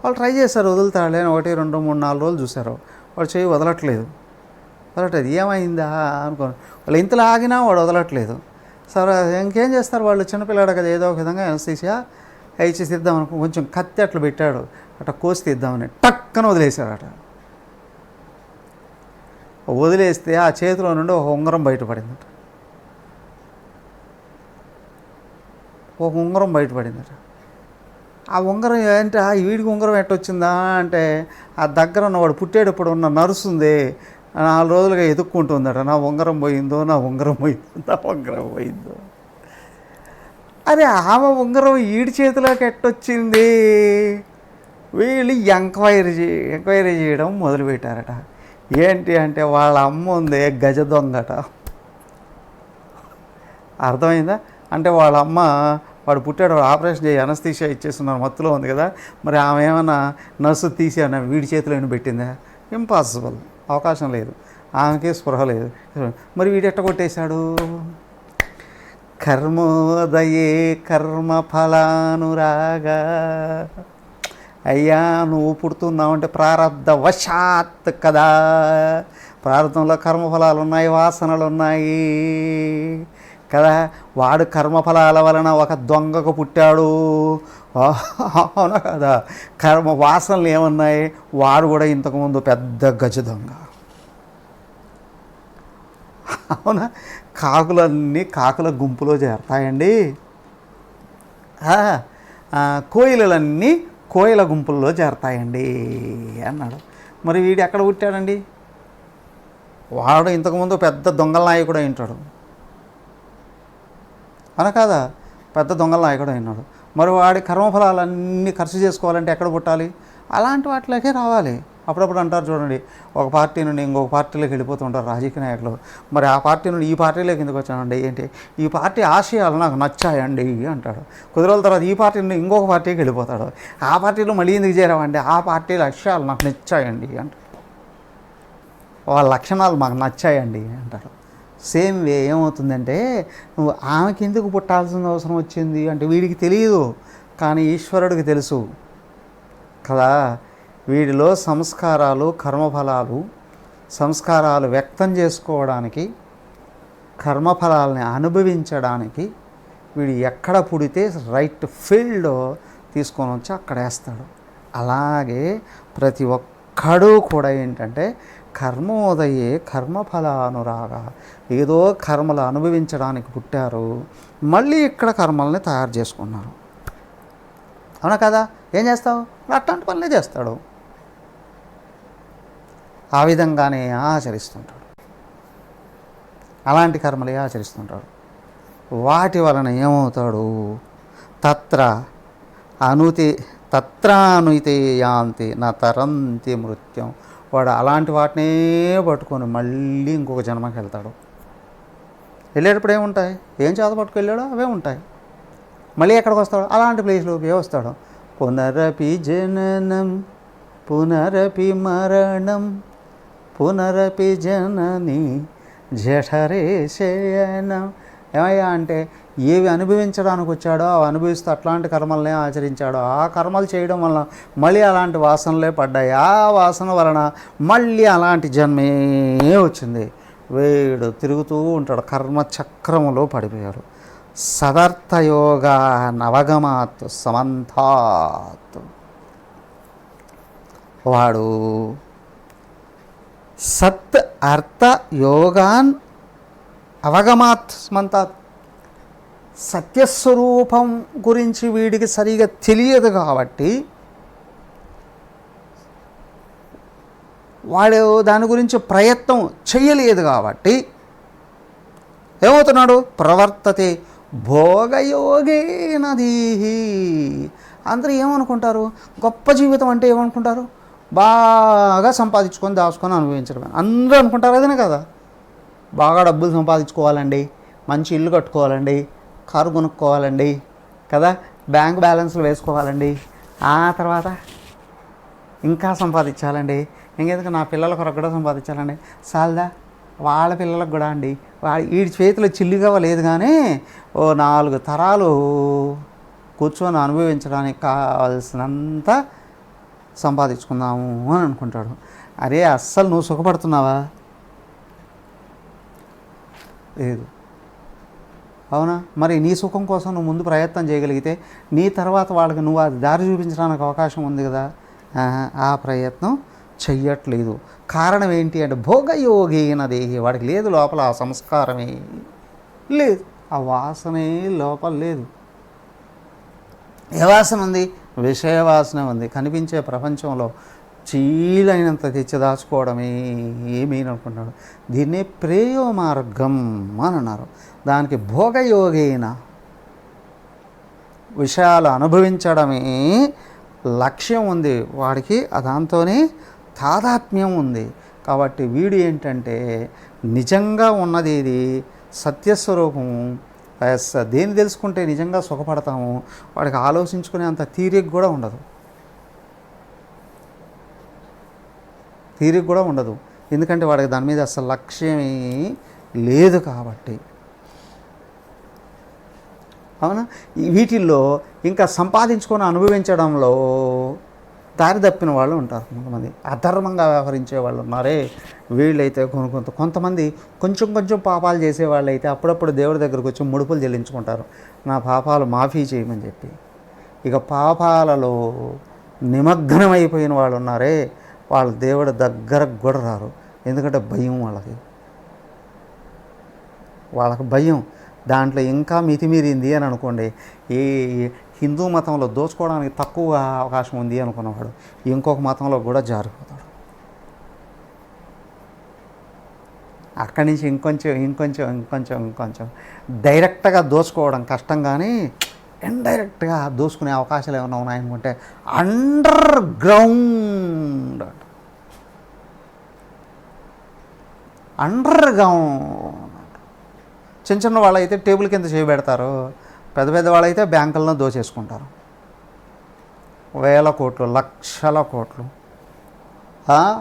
వాళ్ళు ట్రై చేశారు, వదులుతాడులే. 1, 2, 3, 4 రోజులు చూశారు. వాడు చెయ్యి వదలట్లేదు. ఏమైందా అనుకోని వాళ్ళు ఇంతలో ఆగినా వాడు వదలట్లేదు. సరే ఇంకేం చేస్తారు వాళ్ళు, చిన్నపిల్లాడు కదా, ఏదో ఒక విధంగా ఎనస్థీసియా ఇచ్చి తీద్దాం అనుకో, కొంచెం కత్తి అట్లా పెట్టాడు, అట్లా కోసి తీద్దామని టక్కన వదిలేశాడట. వదిలేస్తే ఆ చేతిలో నుండి ఒక ఉంగరం బయటపడిందట. ఆ ఉంగరం ఏంటి, వీడికి ఉంగరం ఎట్టొచ్చిందా అంటే ఆ దగ్గర ఉన్నవాడు పుట్టేటప్పుడు ఉన్న నర్సు ఉంది, 4 రోజులుగా ఎదుక్కుంటుందట. నా ఉంగరం పోయిందో. అరే ఆమె ఉంగరం ఈడి చేతిలోకి ఎట్టొచ్చింది? వీళ్ళు ఎంక్వైరీ చేయడం మొదలుపెట్టారట. ఏంటి అంటే వాళ్ళ అమ్మ ఉంది గజ దొంగట. అర్థమైందా? అంటే వాళ్ళ అమ్మ, వాడు పుట్టాడు, ఆపరేషన్ చేయి అనస్థీషియా ఇచ్చేస్తున్నారు, మత్తులో ఉంది కదా, మరి ఆమె ఏమన్నా నర్సు తీసి అన్న వీడి చేతిలో పెట్టిందా? ఇంపాసిబుల్, అవకాశం లేదు. ఆమెకే స్పృహ లేదు. మరి వీడు ఎట్ట కొట్టేశాడు? కర్మోదయే కర్మ ఫలానురాగా. అయ్యా నువ్వు పుడుతున్నావంటే ప్రారంధ వశాత్ కదా. ప్రారంధంలో కర్మఫలాలు ఉన్నాయి, వాసనలు ఉన్నాయి కదా. వాడు కర్మఫలాల వలన ఒక దొంగకు పుట్టాడు, అవునా కదా. కర్మ వాసనలు ఏమున్నాయి? వాడు కూడా ఇంతకుముందు పెద్ద గజ దొంగ, అవునా. కాకులన్నీ కాకుల గుంపులో చేరతాయండి, కోయిలలన్నీ కోయిల గుంపుల్లో చేరతాయండి అన్నాడు. మరి వీడు ఎక్కడ పుట్టాడండి? వాడు ఇంతకుముందు పెద్ద దొంగల నాయకుడు అయి ఉంటాడు, అన కాదా. పెద్ద దొంగల నాయకుడు అయినాడు. మరి వాడి కర్మఫలాలన్నీ ఖర్చు చేసుకోవాలంటే ఎక్కడ పుట్టాలి? అలాంటి వాటిలోకే రావాలి. అప్పుడప్పుడు అంటారు చూడండి, ఒక పార్టీ నుండి ఇంకొక పార్టీలోకి వెళ్ళిపోతుంటారు రాజకీయ నాయకులు. మరి ఆ పార్టీ నుండి ఈ పార్టీలోకి ఎందుకు వచ్చానండి? ఏంటి, ఈ పార్టీ ఆశయాలు నాకు నచ్చాయండి అంటాడు. కొద్ది రోజుల తర్వాత ఈ పార్టీ నుండి ఇంకొక పార్టీకి వెళ్ళిపోతాడు. ఆ పార్టీలో మళ్ళీ ఎందుకు చేరామండి? ఆ పార్టీ లక్ష్యాలు నాకు నచ్చాయండి అంటాడు. వాళ్ళ లక్షణాలు మాకు నచ్చాయండి అంటాడు. సేమ్ వే ఏమవుతుందంటే, నువ్వు ఆమెకి ఎందుకు పుట్టాల్సిన అవసరం వచ్చింది అంటే వీడికి తెలియదు, కానీ ఈశ్వరుడికి తెలుసు కదా. వీడిలో సంస్కారాలు, కర్మఫలాలు, సంస్కారాలు వ్యక్తం చేసుకోవడానికి, కర్మఫలాలని అనుభవించడానికి వీడు ఎక్కడ పుడితే రైట్ ఫీల్డ్ తీసుకొని వచ్చి అక్కడ వేస్తాడు. అలాగే ప్రతి ఒక్కడూ కూడా ఏంటంటే కర్మోదయే కర్మఫలానురాగా. ఏదో కర్మలు అనుభవించడానికి పుట్టారు, మళ్ళీ ఇక్కడ కర్మల్ని తయారు చేసుకున్నారు, అవునా కదా. ఏం చేస్తావు? అట్లాంటి పనులే చేస్తాడు, ఆ విధంగానే ఆచరిస్తుంటాడు, అలాంటి కర్మలే ఆచరిస్తుంటాడు. వాటి వలన ఏమవుతాడు? తత్రానుతే యాంతి నా తరంతి మృత్యం. వాడు అలాంటి వాటినే పట్టుకొని మళ్ళీ ఇంకొక జన్మకి వెళ్తాడు. వెళ్ళేటప్పుడు ఏముంటాయి? ఏం చేత పట్టుకు వెళ్ళాడో అవే ఉంటాయి. మళ్ళీ ఎక్కడికి వస్తాడు? అలాంటి ప్లేస్లోకి వస్తాడు. పునరపి జననం పునరపి మరణం పునరపి జనని జఠరే శయనం. ఏమయ్యా అంటే ఏవి అనుభవించడానికి వచ్చాడో అవి అనుభవిస్తూ అట్లాంటి కర్మలనే ఆచరించాడో ఆ కర్మలు చేయడం వలన మళ్ళీ అలాంటి వాసనలే పడ్డాయి. ఆ వాసన వలన మళ్ళీ అలాంటి జన్మే వచ్చింది. వీడు తిరుగుతూ ఉంటాడు, కర్మచక్రములో పడిపోయాడు. సదర్థయోగా నవగమాత్ సమంతాత్. వాడు సత్ అర్థ యోగాన్ అవగమాత్ సమంతాత్. సత్యస్వరూపం గురించి వీడికి సరిగా తెలియదు కాబట్టి వాడు దాని గురించి ప్రయత్నం చేయలేదు కాబట్టి ఏమవుతున్నాడు? ప్రవర్తతే భోగయోగేనదీహి. అందరూ ఏమనుకుంటారు? గొప్ప జీవితం అంటే ఏమనుకుంటారు? బాగా సంపాదించుకొని దాచుకొని అనుభవించడం అందరూ అనుకుంటారు. అదేనే కదా, బాగా డబ్బులు సంపాదించుకోవాలండి, మంచి ఇల్లు కట్టుకోవాలండి, కారు కొనుక్కోవాలండి కదా, బ్యాంక్ బ్యాలెన్స్లు వేసుకోవాలండి, ఆ తర్వాత ఇంకా సంపాదించాలండి, ఇంకెందుకు నా పిల్లల కొరకు కూడా సంపాదించాలండి, సాల్దా వాళ్ళ పిల్లలకు కూడా అండి, వీడి చేతిలో చిల్లిగా లేదు కానీ ఓ 4 తరాలు కూర్చొని అనుభవించడానికి కావాల్సినంత సంపాదించుకుందాము అని అనుకుంటాడు. అరే అస్సలు నువ్వు సుఖపడుతున్నావా? లేదు. అవునా? మరి నీ సుఖం కోసం నువ్వు ముందు ప్రయత్నం చేయగలిగితే నీ తర్వాత వాళ్ళకి నువ్వు అది దారి చూపించడానికి అవకాశం ఉంది కదా. ఆ ప్రయత్నం చెయ్యట్లేదు. కారణం ఏంటి అంటే భోగయోగేన దేహి. వాడికి లేదు లోపల ఆ సంస్కారమే లేదు, ఆ వాసనే లోపల లేదు. ఏ వాసన ఉంది? విషయ వాసన ఉంది. కనిపించే ప్రపంచంలో చీలైనంత తెచ్చి దాచుకోవడమే ఏమీ అనుకుంటున్నాడు. దీన్నే ప్రేయో మార్గం అని అన్నారు. దానికి భోగయోగేన విషయాలు అనుభవించడమే లక్ష్యం ఉంది వాడికి, దాంతోనే తాదాత్మ్యం ఉంది. కాబట్టి వీడు ఏంటంటే నిజంగా ఉన్నది ఇది సత్యస్వరూపము. దేన్ని తెలుసుకుంటే నిజంగా సుఖపడతాము వాడికి ఆలోచించుకునే అంత తీరిక కూడా ఉండదు. ఎందుకంటే వాడికి దాని మీద అసలు లక్ష్యమే లేదు కాబట్టి. అవునా? వీటిల్లో ఇంకా సంపాదించుకొని అనుభవించడంలో దారి తప్పిన వాళ్ళు ఉంటారు. కొంతమంది అధర్మంగా వ్యవహరించే వాళ్ళు ఉన్నారే, వీళ్ళైతే కొంతమంది కొంచెం పాపాలు చేసేవాళ్ళు అయితే అప్పుడప్పుడు దేవుడి దగ్గరకు వచ్చి ముడుపులు చెల్లించుకుంటారు, నా పాపాలు మాఫీ చేయమని చెప్పి. ఇక పాపాలలో నిమగ్నమైపోయిన వాళ్ళు ఉన్నారే, వాళ్ళు దేవుడి దగ్గరకు కూడా రారు. ఎందుకంటే భయం వాళ్ళకి భయం. దాంట్లో ఇంకా మితిమీరింది అని అనుకోండి, ఈ హిందూ మతంలో దోచుకోవడానికి తక్కువ అవకాశం ఉంది అనుకున్నవాడు ఇంకొక మతంలో కూడా జారిపోతాడు. అక్కడి నుంచి ఇంకొంచెం డైరెక్ట్గా దోచుకోవడం కష్టం, కానీ ఇండైరెక్ట్గా దోచుకునే అవకాశాలు ఏమైనా ఉన్నాయనుకుంటే అండర్ గ్రౌండ్ చిన్న వాళ్ళైతే టేబుల్ కింద చేయబెడతారు, పెద్ద వాళ్ళైతే బ్యాంకులను దోచేసుకుంటారు. వేల కోట్లు, లక్షల కోట్లు.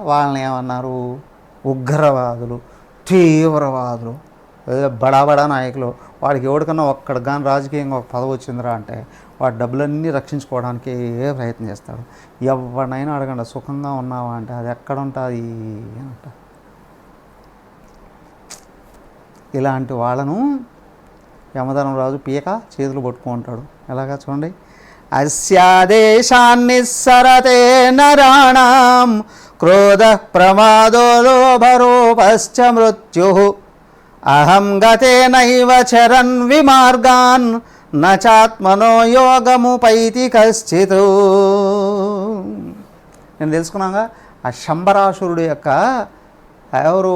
వాళ్ళని ఏమన్నారు? ఉగ్రవాదులు, తీవ్రవాదులు, బడా నాయకులు. వాడికి ఎవరికన్నా ఒక్కడికి కానీ రాజకీయంగా ఒక పదవి వచ్చిందిరా అంటే వాడి డబ్బులన్నీ రక్షించుకోవడానికి ప్రయత్నం చేస్తాడు. ఎవరినైనా అడగండి సుఖంగా ఉన్నావా అంటే అది ఎక్కడ ఉంటుంది అంట. ఇలాంటి వాళ్ళను యమధర్మరాజు పీక చేతులు పట్టుకుంటాడు. ఎలాగా చూడండి. అస్యాదేశాన్ని సరతే నరాణాం క్రోధ ప్రమాదో లోభరూపశ్చ మృత్యు అహం గతేనైవ చరన్ విమార్గాన్ నచాత్మనో యోగముపైతి కశ్చిత్. నేను తెలుసుకున్నాగా ఆ శంబరాసురుడు యొక్క ఎవరు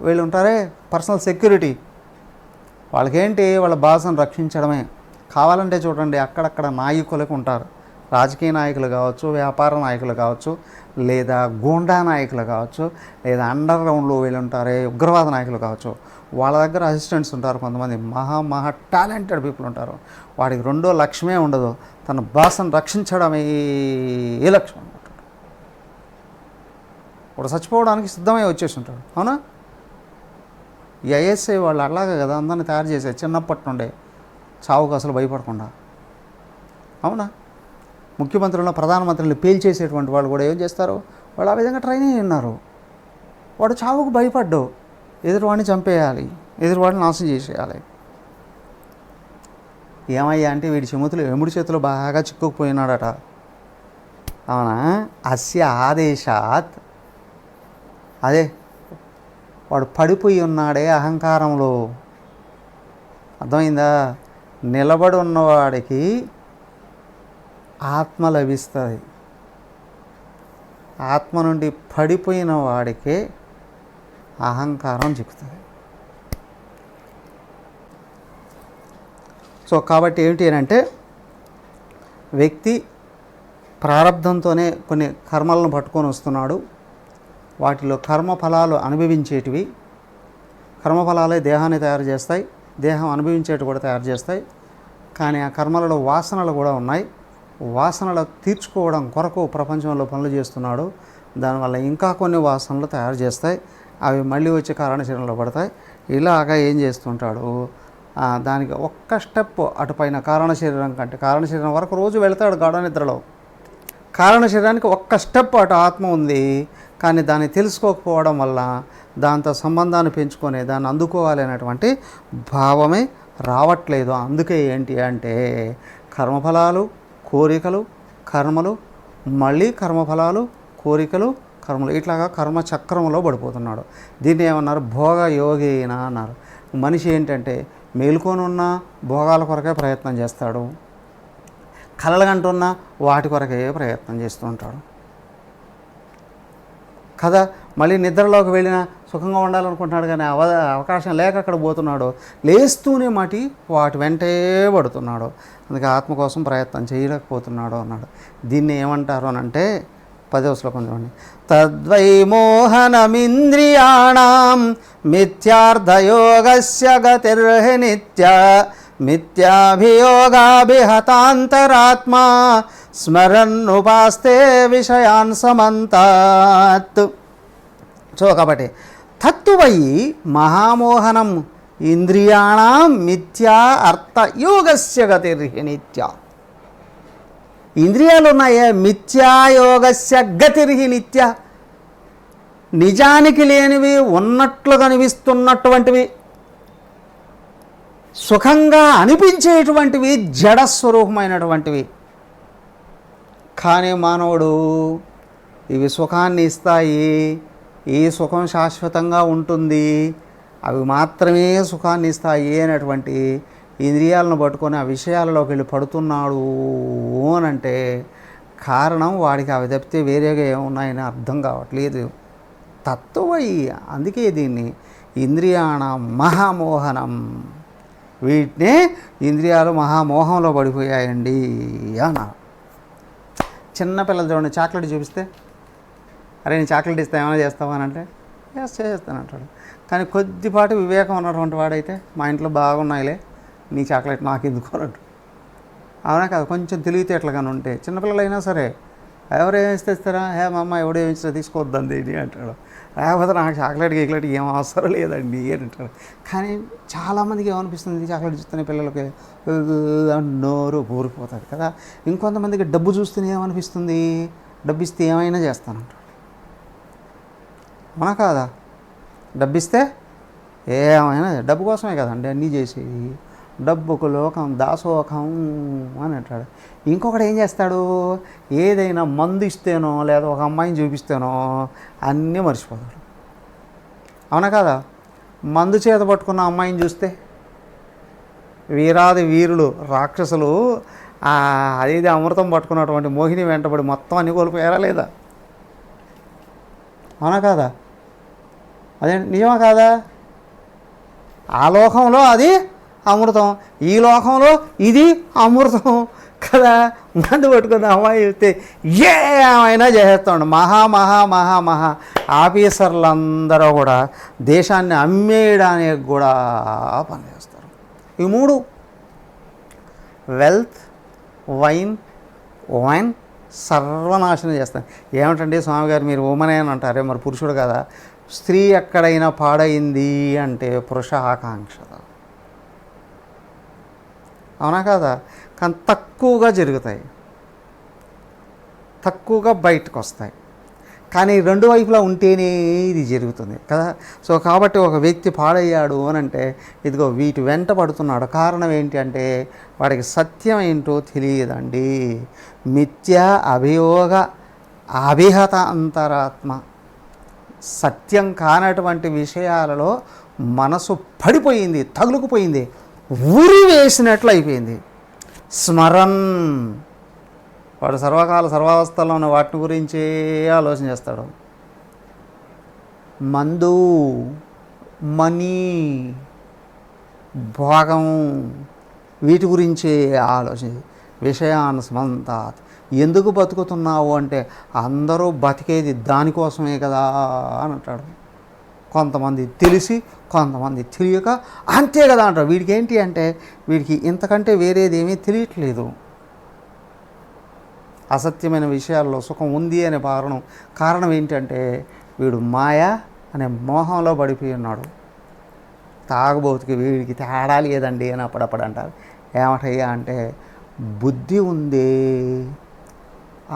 వీళ్ళు ఉంటారే పర్సనల్ సెక్యూరిటీ, వాళ్ళకేంటి వాళ్ళ బాసను రక్షించడమే. కావాలంటే చూడండి అక్కడక్కడ నాయకులకు ఉంటారు, రాజకీయ నాయకులు కావచ్చు, వ్యాపార నాయకులు కావచ్చు, లేదా గూండా నాయకులు కావచ్చు, లేదా అండర్ గ్రౌండ్లో వీళ్ళు ఉంటారే ఉగ్రవాద నాయకులు కావచ్చు, వాళ్ళ దగ్గర అసిస్టెంట్స్ ఉంటారు కొంతమంది, మహా టాలెంటెడ్ పీపుల్ ఉంటారు. వాడికి రెండో లక్ష్యమే ఉండదు, తన భాషను రక్షించడమే లక్ష్యం అనమాట. వాడు చచ్చిపోవడానికి సిద్ధమై వచ్చేసి ఉంటాడు. అవునా? ఈ ఐఎస్ఐ వాళ్ళు అలాగే కదా అందరిని తయారు చేసేది చిన్నప్పటి నుండే, చావుకు అసలు భయపడకుండా. అవునా? ముఖ్యమంత్రులను ప్రధానమంత్రులను పేల్చేసేటువంటి వాళ్ళు కూడా ఏం చేస్తారు, వాళ్ళు ఆ విధంగా ట్రైన్ అయ్యి ఉన్నారు. వాడు చావుకు భయపడ్డు, ఎదురువాడిని చంపేయాలి, ఎదురువాడిని నాశనం చేసేయాలి. ఏమయ్యా అంటే వీడి ఎముడి చేతిలో బాగా చిక్కుకుపోయినాడట. అవునా? అస్య ఆదేశాత్, అదే వాడు పడిపోయి ఉన్నాడే అహంకారంలో. అర్థమైందా? నిలబడి ఉన్నవాడికి ఆత్మ లభిస్తుంది, ఆత్మ నుండి పడిపోయిన వాడికే అహంకారం చిక్కుతుంది. సో కాబట్టి ఏమిటి అంటే, వ్యక్తి ప్రారంధంతోనే కొన్ని కర్మలను పట్టుకొని వస్తున్నాడు. వాటిలో కర్మఫలాలు అనుభవించేటివి, కర్మఫలాలే దేహాన్ని తయారు చేస్తాయి, దేహం అనుభవించేటివి కూడా తయారు చేస్తాయి. కానీ ఆ కర్మలలో వాసనలు కూడా ఉన్నాయి. వాసనలు తీర్చుకోవడం కొరకు ప్రపంచంలో పనులు చేస్తున్నాడు. దానివల్ల ఇంకా కొన్ని వాసనలు తయారు చేస్తాయి, అవి మళ్ళీ వచ్చి కారణ శరీరంలో పడతాయి. ఇలాగా ఏం చేస్తుంటాడు, దానికి ఒక్క స్టెప్ అటుపైన కారణ శరీరం కంటే, కారణ శరీరం వరకు రోజు వెళ్తాడు గాఢ నిద్రలో. కారణ శరీరానికి ఒక్క స్టెప్ అటు ఆత్మ ఉంది, కానీ దాన్ని తెలుసుకోకపోవడం వల్ల దాంతో సంబంధాన్ని పెంచుకొని దాన్ని అందుకోవాలి అనేటువంటి భావమే రావట్లేదు. అందుకే ఏంటి అంటే కర్మఫలాలు, కోరికలు, కర్మలు, మళ్ళీ కర్మఫలాలు, కోరికలు, కర్మలు, ఇట్లాగా కర్మచక్రంలో పడిపోతున్నాడు. దీన్ని ఏమన్నారు, భోగ యోగేన అన్నారు. మనిషి ఏంటంటే మేలుకొని ఉన్న భోగాల కొరకే ప్రయత్నం చేస్తాడు, కలలుగంటున్న వాటి కొరకే ప్రయత్నం చేస్తూ ఉంటాడు కదా. మళ్ళీ నిద్రలోకి వెళ్ళిన సుఖంగా ఉండాలనుకుంటున్నాడు, కానీ అవకాశం లేక అక్కడ పోతున్నాడు. లేస్తూనే వాటి వెంటే పడుతున్నాడు. అందుకే ఆత్మ కోసం ప్రయత్నం చేయలేకపోతున్నాడు అన్నాడు. దీన్ని ఏమంటారు అని అంటే 10వ శ్లోకం చూడండి. తద్వై మోహనమింద్రియాణం మిథ్యార్థయోగస్య గతిర్హి నిత్య మిథ్యాభియోగాభిహతాంతరాత్మా స్మరన్నుపాస్తే విషయాన్ సమంతాత్. సో కాబట్టి తత్వై మహామోహనం ఇంద్రియాణం మిథ్యా అర్థయోగస్య గతిర్హి నిత్య. ఇంద్రియాలు ఉన్నాయే, మిథ్యాయోగస్య గతిర్హి నిత్య, నిజానికి లేనివి ఉన్నట్లు కనిపిస్తున్నటువంటివి, సుఖంగా అనిపించేటువంటివి జడస్వరూపమైనటువంటివి. కానీ మానవుడు ఇవి సుఖాన్ని ఇస్తాయి, ఈ సుఖం శాశ్వతంగా ఉంటుంది, అవి మాత్రమే సుఖాన్ని ఇస్తాయి అనేటువంటి ఇంద్రియాలను పట్టుకొని ఆ విషయాలలోకి వెళ్ళి పడుతున్నాడు అని అంటే కారణం వాడికి అవి తప్పితే వేరేగా ఏమున్నాయని అర్థం కావట్లేదు. తత్వై, అందుకే దీన్ని ఇంద్రియాణ మహామోహనం, వీటినే ఇంద్రియాలు మహామోహంలో పడిపోయాయండి అన్నారు. చిన్నపిల్లలు చూడండి, చాక్లెట్ చూపిస్తే అరే నేను చాక్లెట్ ఇస్తా ఏమైనా చేస్తావా అని అంటే ఎస్ చేస్తానంటాడు. కానీ కొద్దిపాటి వివేకం ఉన్నటువంటి వాడైతే మా ఇంట్లో బాగున్నాయిలే నీ చాక్లెట్ నాకు ఎందుకు అన్నట్టు. అవునా కాదు? కొంచెం తెలివితేటలుగానే ఉంటే చిన్నపిల్లలు అయినా సరే ఎవరేమిస్తే ఇస్తారా, హే మా అమ్మ ఎవడేమిస్తా తీసుకోవద్దండి అంటాడు. లేకపోతే నాకు చాక్లెట్ గీక్లెట్ ఏం అవసరం లేదండి అని అంటాడు. కానీ చాలామందికి ఏమనిపిస్తుంది, చాక్లెట్ చూస్తేనే పిల్లలకి నోరు ఊరిపోతుంది కదా. ఇంకొంతమందికి డబ్బు చూస్తేనే ఏమనిపిస్తుంది, డబ్బు ఇస్తే ఏమైనా చేస్తానంటాడు. అవునా కాదా? డబ్బిస్తే ఏమైనా, డబ్బు కోసమే కదండి అన్నీ చేసేది, డబ్బుకు లోకం దాసోకం అని అంటాడు. ఇంకొకటి ఏం చేస్తాడు, ఏదైనా మందు ఇస్తేనో లేదా ఒక అమ్మాయిని చూపిస్తేనో అన్నీ మర్చిపోతాడు. అవునా కదా? మందు చేత పట్టుకున్న అమ్మాయిని చూస్తే వీరాది వీరులు రాక్షసులు అదేది అమృతం పట్టుకున్నటువంటి మోహిని వెంటబడి మొత్తం అన్ని కోల్పోయారా లేదా? అవునా కాదా? అదే నిజమా కాదా? ఆ లోకంలో అది అమృతం, ఈ లోకంలో ఇది అమృతం. కదా. మందు పట్టుకున్న అమ్మాయి చూస్తే ఏమైనా చేసేస్తాడు. మహా ఆఫీసర్లందరూ కూడా దేశాన్ని అమ్మేయడానికి కూడా పనిచేస్తారు. ఈ మూడు, వెల్త్, వైన్ సర్వనాశనం చేస్తాను. ఏమిటండి స్వామిగారు మీరు ఉమెన్ అని అంటారే, మరి పురుషుడు కదా. స్త్రీ ఎక్కడైనా పాడైంది అంటే పురుష ఆకాంక్ష, అవునా కదా. కానీ తక్కువగా జరుగుతాయి, తక్కువగా బయటకు వస్తాయి. కానీ రెండు వైపులా ఉంటేనే ఇది జరుగుతుంది కదా. సో కాబట్టి ఒక వ్యక్తి పాడయ్యాడు అని అంటే ఇదిగో వీటి వెంట పడుతున్నాడు. కారణం ఏంటి అంటే వాడికి సత్యం ఏంటో తెలియదండి. మిథ్యా అభియోగ అభిహత అంతరాత్మ. సత్యం కానటువంటి విషయాలలో మనసు పడిపోయింది, తగులుకుపోయింది, ఉరి వేసినట్లు అయిపోయింది. స్మరన్, వాడు సర్వకాల సర్వావస్థల్లో ఉన్న వాటిని గురించే ఆలోచన చేస్తాడు. మందు, మనీ, భోగం, వీటి గురించే ఆలోచన. విషయానుస్మంతాత్. ఎందుకు బతుకుతున్నావు అంటే అందరూ బతికేది దానికోసమే కదా అని అంటాడు. కొంతమంది తెలిసి, కొంతమంది తెలియక, అంతే కదా అంటారు. వీడికి ఏంటి అంటే వీడికి ఇంతకంటే వేరేది ఏమీ తెలియట్లేదు. అసత్యమైన విషయాల్లో సుఖం ఉంది అనే కారణం ఏంటంటే వీడు మాయ అనే మోహంలో పడిపోయి ఉన్నాడు. తాగుబోతుకి వీడికి తేడా లేదండి అని అప్పుడప్పుడు అంటారు. ఏమటయ్యా అంటే బుద్ధి ఉందే,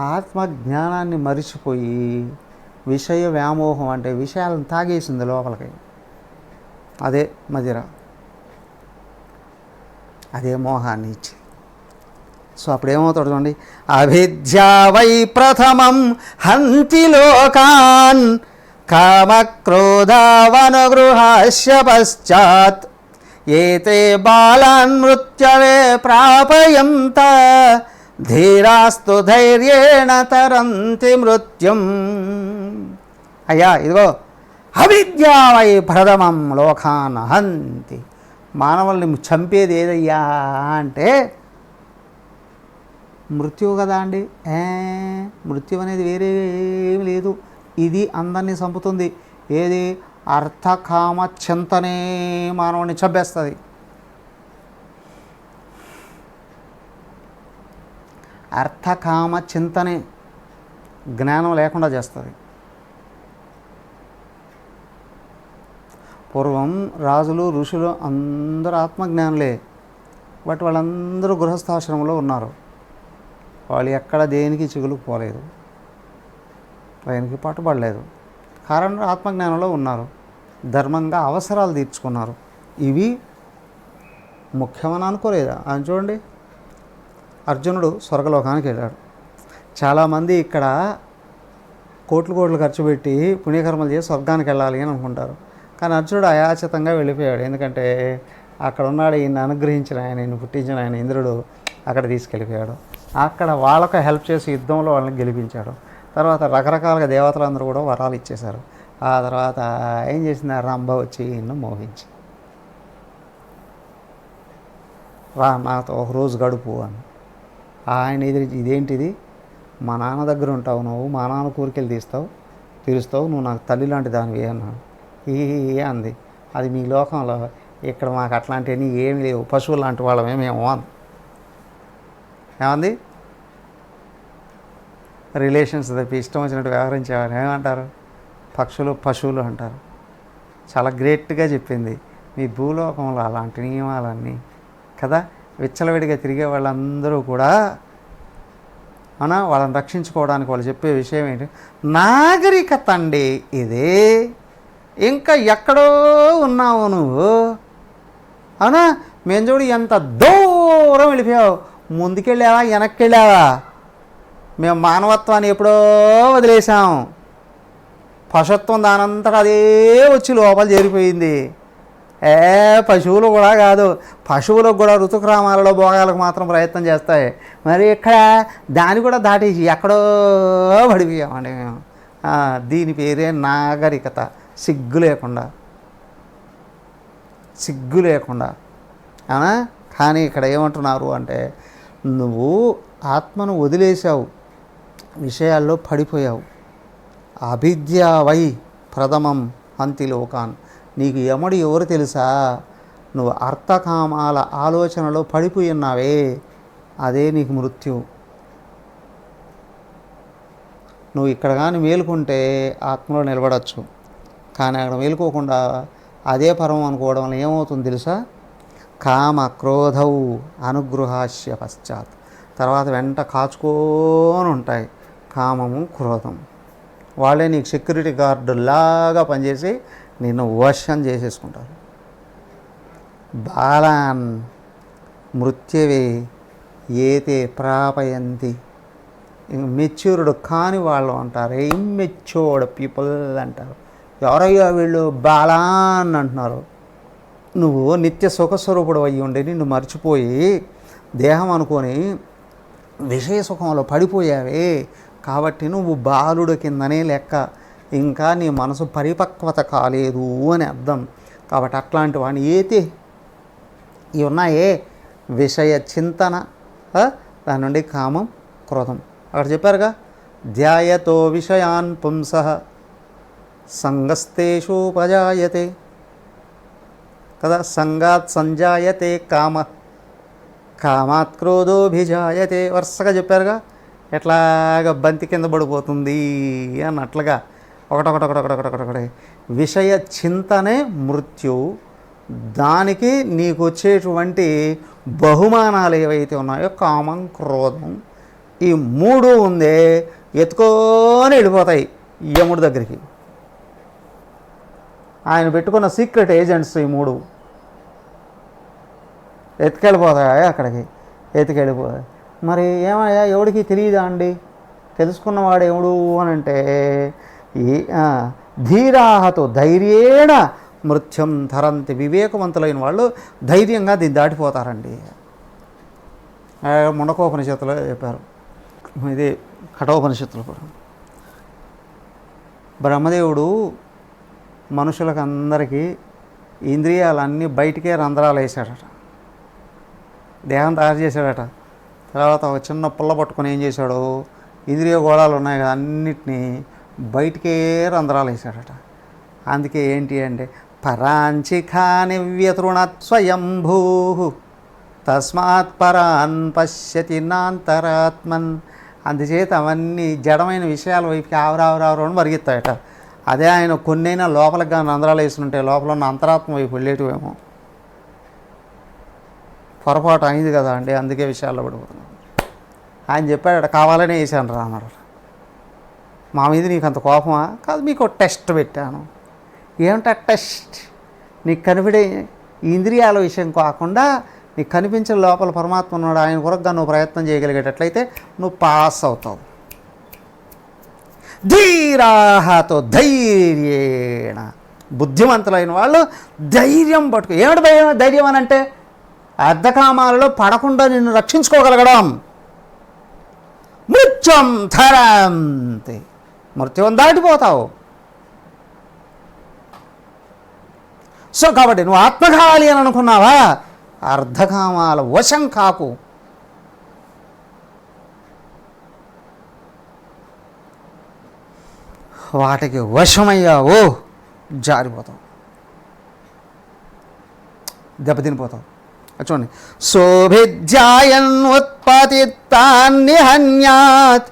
ఆత్మజ్ఞానాన్ని మరిచిపోయి విషయ వ్యామోహం అంటే విషయాలను తాగేసింది లోపలికి. అదే మదిర, అదే మోహాన్ని ఇచ్చి. సో అప్పుడేమవుతాడు చూడండి. అవిద్యా వై ప్రథమం హంతి లోకాన్ కామక్రోధావనుగృహాస్య పశ్చాత్ ఏతే బాలాన్ మృత్యవే ప్రాపయంత ధీరాస్తు ధైర్యేణ తరంతి మృత్యుం. అయ్యా ఇదిగో అవిద్యా వై ప్రథమం లోకాన్ హంతి. మానవుల్ని చంపేది ఏదయ్యా అంటే మృత్యువు కదా అండి. మృత్యు అనేది వేరే ఏమి లేదు. ఇది అందరినీ చంపుతుంది. ఏది? అర్థకామ చింతనే మానవుని చంపేస్తుంది. అర్థకామ చింతనే జ్ఞానం లేకుండా చేస్తుంది. పూర్వం రాజులు, ఋషులు అందరూ ఆత్మజ్ఞానులే. బట్ వాళ్ళందరూ గృహస్థాశ్రమంలో ఉన్నారు. వాళ్ళు ఎక్కడ దేనికి చిగులుకుపోలేదు, దేనికి పట్టుబడలేదు. కారణం ఆత్మజ్ఞానంలో ఉన్నారు, ధర్మంగా అవసరాలు తీర్చుకున్నారు. ఇవి ముఖ్యమని అనుకోలేదా? అని చూడండి, అర్జునుడు స్వర్గలోకానికి వెళ్ళాడు. చాలామంది ఇక్కడ కోట్లు ఖర్చు పెట్టి పుణ్యకర్మలు చేసి స్వర్గానికి వెళ్ళాలి అని అనుకుంటారు. కానీ అర్జునుడు అయాచితంగా వెళ్ళిపోయాడు. ఎందుకంటే అక్కడ ఉన్నాడు ఈయన అనుగ్రహించిన ఆయన, ఈయన పుట్టించిన ఆయన ఇంద్రుడు అక్కడ తీసుకెళ్ళిపోయాడు. అక్కడ వాళ్ళకు హెల్ప్ చేసి యుద్ధంలో వాళ్ళని గెలిపించాడు. తర్వాత రకరకాలుగా దేవతలందరూ కూడా వరాలు ఇచ్చేశారు. ఆ తర్వాత ఏం చేసింది? రంభ వచ్చి ఈయన్ను మోహించి, రా నాతో ఒక రోజు గడుపు అని. ఆయన ఎదిరించి, ఇదేంటిది, మా నాన్న దగ్గర ఉంటావు నువ్వు, మా నాన్న కోరికలు తీరుస్తావు, నువ్వు నాకు తల్లి లాంటి దానివి అన్నాడు. అంది. అది మీ లోకంలో, ఇక్కడ మాకు అట్లాంటివన్నీ ఏమీ లేవు, పశువులు లాంటి వాళ్ళమే మేము అని. ఏమంది? రిలేషన్స్ తప్పి ఇష్టం వచ్చినట్టు వ్యవహరించేవారు ఏమంటారు? పశువులు అంటారు. చాలా గ్రేట్గా చెప్పింది. మీ భూలోకంలో అలాంటి నియమాలన్నీ కదా. విచ్చలవిడిగా తిరిగే వాళ్ళందరూ కూడా వాళ్ళని రక్షించుకోవడానికి వాళ్ళు చెప్పే విషయం ఏంటి? నాగరికత అండి ఇదే. ఇంకా ఎక్కడో ఉన్నావు నువ్వు, అవునా? మేము చూడు ఎంత దూరం వెళ్ళిపోయావు, ముందుకెళ్ళావా వెనక్కి వెళ్ళావా? మేము మానవత్వాన్ని ఎప్పుడో వదిలేసాం. పశుత్వం దానంతటా అదే వచ్చి లోపల చేరిపోయింది. పశువులు కూడా కాదు, పశువులకు కూడా ఋతుక్రమాలలో భోగాలకు మాత్రం ప్రయత్నం చేస్తాయి. మరి ఇక్కడ దాన్ని కూడా దాటేసి ఎక్కడో పడిపోయామండి మేము. దీని పేరే నాగరికత. సిగ్గు లేకుండా అవునా? కానీ ఇక్కడ ఏమంటున్నారు అంటే నువ్వు ఆత్మను వదిలేశావు, విషయాల్లో పడిపోయావు. అవిద్యావై ప్రథమం హంతి లోకాన్. నీకు యముడు ఎవరు తెలుసా? నువ్వు అర్థకామాల ఆలోచనలో పడిపోయి ఉన్నావే, అదే నీకు మృత్యు. నువ్వు ఇక్కడ కానీ మేలుకుంటే ఆత్మలో నిలబడచ్చు, కానీ అక్కడ మేలుకోకుండా అదే పరమం అనుకోవడం వల్ల ఏమవుతుంది తెలుసా? కామ క్రోధౌ అనుగృహాస్య పశ్చాత్. తర్వాత వెంట కాచుకొని ఉంటాయి కామము క్రోధం. వాళ్ళే నీకు సెక్యూరిటీ గార్డులాగా పనిచేసి నిన్ను వశం చేసేసుకుంటారు. బాలాన్ మృత్యవే ఏతే ప్రాపయంతి. మెచ్యూర్డ్ కాని వాళ్ళు అంటారు, ఇమ్మెచ్యూర్డ్ పీపుల్ అంటారు. ఎవరయ్యా వీళ్ళు బాలాన్ అంటున్నారు. నువ్వు నిత్య సుఖస్వరూపుడు అయ్యి ఉండి నిన్ను మర్చిపోయి దేహం అనుకొని విషయ సుఖంలో పడిపోయావే, కాబట్టి నువ్వు బాలుడు కిందనే లెక్క. ఇంకా నీ మనసు పరిపక్వత కాలేదు అని అర్థం. కాబట్టి అట్లాంటి వాడిని ఏతే ఇవి ఉన్నాయే విషయ చింతన, దాని నుండి కామం క్రోధం. అక్కడ చెప్పారుగా, ధ్యాయతో విషయాన్ పుంసః సంగస్తేషోపజాయతే కదా, సంగాత్ సంజాయతే కామ, కామాత్ క్రోధోభిజాయతే. వరుసగా చెప్పారుగా, ఎట్లాగా బంతి కింద పడిపోతుంది అన్నట్లుగా ఒకటొకటొకటొకటొకటొకటే. విషయ చింతనే మృత్యు. దానికి నీకు వచ్చేటువంటి బహుమానాలు ఏవైతే ఉన్నాయో కామం క్రోధం, ఈ మూడు ఉందే ఎత్తుకొని వెళ్ళిపోతాయి యముడి దగ్గరికి. ఆయన పెట్టుకున్న సీక్రెట్ ఏజెంట్స్ ఈ మూడు ఎత్తుకెళ్ళిపోతాయి అక్కడికి, ఎత్తుకెళ్ళిపోతాయి. మరి ఏమయ్యా ఎవడికి తెలియదా అండి? తెలుసుకున్నవాడు ఎవడు అని అంటే, ఈ ధీరాహతో ధైర్యేణ మృత్యం ధరంతి. వివేకవంతులైన వాళ్ళు ధైర్యంగా దీన్ని దాటిపోతారండి. ముండకోపనిషత్తులో చెప్పారు, ఇది కఠోపనిషత్తులు కూడా. బ్రహ్మదేవుడు మనుషులకు అందరికీ ఇంద్రియాలన్నీ బయటికే రంధ్రాలు వేసాడట, దేహం తయారు చేశాడట. తర్వాత ఒక చిన్న పుల్ల పట్టుకొని ఏం చేశాడు, ఇంద్రియ గోళాలు ఉన్నాయి కదా అన్నిటినీ బయటికే రంధ్రాలు వేసాడట. అందుకే ఏంటి అంటే పరాంచిఖాని వ్యతృణత్ స్వయంభూ తస్మాత్ పరాన్ పశ్యతి నాంతరాత్మన్. అందుచేత అవన్నీ జడమైన విషయాల వైపుకి ఆవరావరావరు అని పరిగెత్తాయట. అదే ఆయన కొన్నైనా లోపలికి కానీ రంధ్రాలు వేసుకుంటే లోపల ఉన్న అంతరాత్మ వైపు వెళ్ళేటివేమో. పొరపాటు అయింది కదా అండి, అందుకే విషయాల్లో పడిపోతున్నాం. ఆయన చెప్పాడట, కావాలనే వేసాను రా అన్నాడు. మా మీద నీకు అంత కోపమా? కాదు, మీకు టెస్ట్ పెట్టాను. ఏమిటా టెస్ట్? నీకు కనిపిడే ఇంద్రియాల విషయం కాకుండా నీకు కనిపించిన లోపల పరమాత్మ ఉన్నాడు, ఆయన కొరకుగా నువ్వు ప్రయత్నం చేయగలిగేటట్లయితే నువ్వు పాస్ అవుతావు. ధీరాహతో ధైర్యేణ. బుద్ధిమంతులైన వాళ్ళు ధైర్యం పట్టుకు. ఏమిటి ధైర్యం అని అంటే అర్ధకామాలలో పడకుండా నిన్ను రక్షించుకోగలగడం. మృత్యం ధరంతి. మృత్యువం దాటిపోతావు. సో కాబట్టి నువ్వు ఆత్మ కావాలి అని అనుకున్నావా, అర్ధకామాల వశం కాకు. వాటికి వశమయ్యావో జారిపోతావు, దెబ్బతినిపోతావు. చూడండి, శోభిధ్యాయన్ ఉత్పతిత్తాన్నిహన్యాత్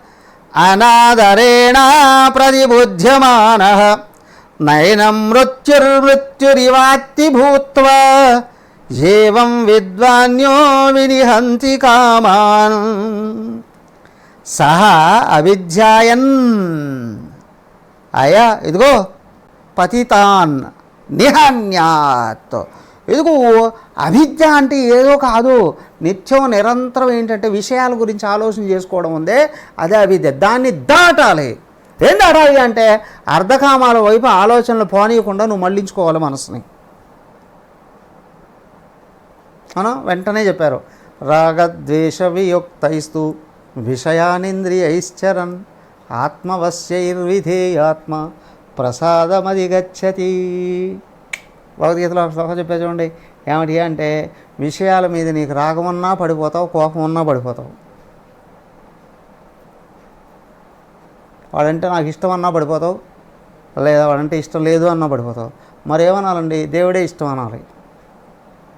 అనాదరేణ ప్రతిబుధ్యమానః నైనం మృత్యుర్మృత్యురివాత్తి భూత్వా ఏవం విద్వాన్యో వినిహంతి కామాన్. సహ అవిధ్యాయన్ అయా ఇదిగో పతితాన్ నిహన్యాత్. ఇదిగో అవిద్య అంటే ఏదో కాదు, నిత్యం నిరంతరం ఏంటంటే విషయాల గురించి ఆలోచన చేసుకోవడం ఉందే, అదే అవిద్య. దాన్ని దాటాలి. ఏం దాటాలి అంటే అర్ధకామాల వైపు ఆలోచనలు పోనీయకుండా నువ్వు మళ్ళించుకోవాలి మనసుని. మనం వెంటనే చెప్పారు, రాగద్వేష వియుక్తైస్తు విషయానింద్రియైశ్చరన్ ఆత్మవశ్యైర్విధేయాత్మ ప్రసాదమధిగచ్చతి. భగవద్గీతలో ఒక శ్లోకం చెప్పే చూడండి, ఏమిటి అంటే విషయాల మీద నీకు రాగమన్నా పడిపోతావు, కోపం ఉన్నా పడిపోతావు. వాడంటే నాకు ఇష్టం అన్నా పడిపోతావు, లేదా వాడంటే ఇష్టం లేదు అన్నా పడిపోతావు. మరి ఏమనాలండి? దేవుడే ఇష్టం అనాలి,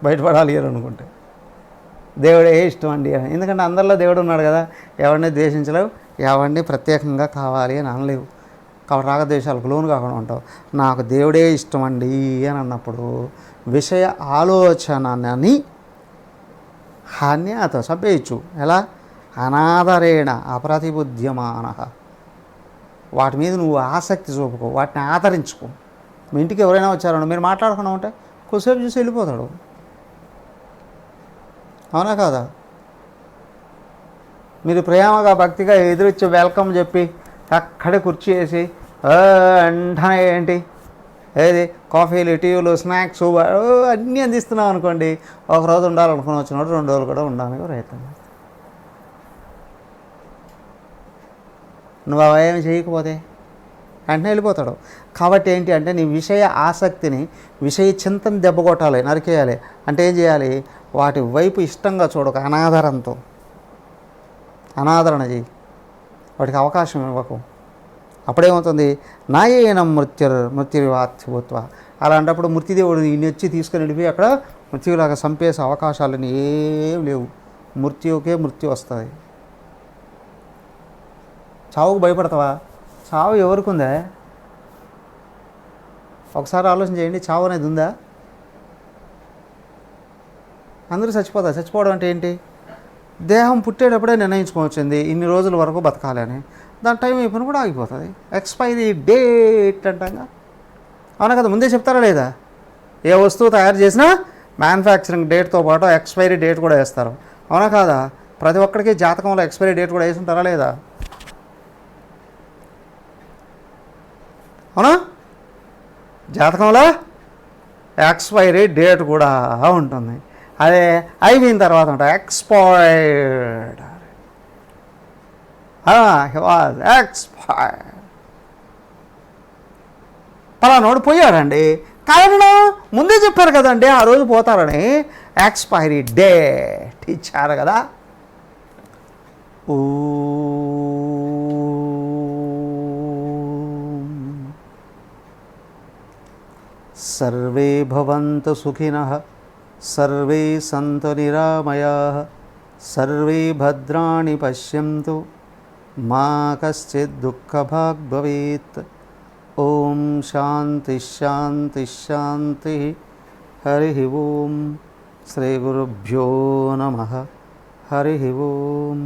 బయటపడాలి అని అనుకుంటే. దేవుడే ఇష్టం అండి అని, ఎందుకంటే అందరిలో దేవుడు ఉన్నాడు కదా. ఎవరిని ద్వేషించలేవు, ఎవరిని ప్రత్యేకంగా కావాలి అని అనలేవు. కాబట్టి రాగద్వేషాలకు లోను కాకుండా ఉంటావు. నాకు దేవుడే ఇష్టం అండి అని అన్నప్పుడు విషయ ఆలోచనని హాన్యాత చంపేయచ్చు. ఎలా? అనాదరేణ అప్రతిబుద్ధ్యమాన, వాటి మీద నువ్వు ఆసక్తి చూపుకో, వాటిని ఆదరించుకో. మీ ఇంటికి ఎవరైనా వచ్చారో మీరు మాట్లాడకుండా ఉంటే కొద్దిసేపు చూసి వెళ్ళిపోతాడు. అవునా కాదా? మీరు ప్రేమగా భక్తిగా ఎదురొచ్చి వెల్కమ్ చెప్పి అక్కడే కుర్చీ వేసి వెంటనే ఏంటి ఏది కాఫీలు, టీలు, స్నాక్స్ అన్నీ అందిస్తున్నాం అనుకోండి, ఒకరోజు ఉండాలనుకుని వచ్చినప్పుడు 2 రోజులు కూడా ఉండడానికి ప్రయత్నం. నువ్వు అవేమి చేయకపోతే వెంటనే వెళ్ళిపోతాడు. కాబట్టి ఏంటి అంటే నీ విషయ ఆసక్తిని, విషయ చింతన దెబ్బ కొట్టాలి, నరికేయాలి. అంటే ఏం చేయాలి? వాటి వైపు ఇష్టంగా చూడక అనాదరణ చేయి, వాటికి అవకాశం ఇవ్వకు. అప్పుడేమవుతుంది? నాయేనం మృత్యుర్వాత్యభూత్వ. అలాంటప్పుడు మృత్యుదేవుడు ఈయన వచ్చి తీసుకుని వెళ్ళిపోయి అక్కడ మృత్యులాగా చంపేసే అవకాశాలని ఏం లేవు. మృత్యు వస్తుంది. చావుకు భయపడతావా? చావు ఎవరికి ఉందా? ఒకసారి ఆలోచన చేయండి. చావు అనేది ఉందా? అందరూ చచ్చిపోతారు. చచ్చిపోవడం అంటే ఏంటి? దేహం పుట్టేటప్పుడే నిర్ణయించుకోవచ్చింది ఇన్ని రోజుల వరకు బతకాలి అని. దాని టైం అయిపోయిన కూడా ఆగిపోతుంది. ఎక్స్పైరీ డేట్ అంటాగా, అవునా కదా? ముందే చెప్తారా లేదా? ఏ వస్తువు తయారు చేసినా మ్యానుఫ్యాక్చరింగ్ డేట్తో పాటు ఎక్స్పైరీ డేట్ కూడా వేస్తారు, అవునా కాదా? ప్రతి ఒక్కరికి జాతకంలో ఎక్స్పైరీ డేట్ కూడా వేసి ఉంటారా లేదా? అవునా? జాతకంలో ఎక్స్పైరీ డేట్ కూడా ఉంటుంది. అదే అయిపోయిన తర్వాత ఉంటుంది ఎక్స్పైర్డ్. ఎక్స్పైర్డ్ పలానోడు పోయాడండి, కారణం ముందే చెప్పారు కదండి ఆ రోజు పోతారని. ఎక్స్పైరీ డేట్ ఇచ్చారు కదా. సర్వే భవంతు సుఖినః, సర్వే సంతు నిరామయాః, సర్వే భద్రాణి పశ్యంతు, మా కశ్చిద్ దుఃఖభాగ్ భవేత్. ఓం శాంతి శాంతి శాంతి. హరి ఓం. శ్రీ గురుభ్యో నమః. హరి ఓం.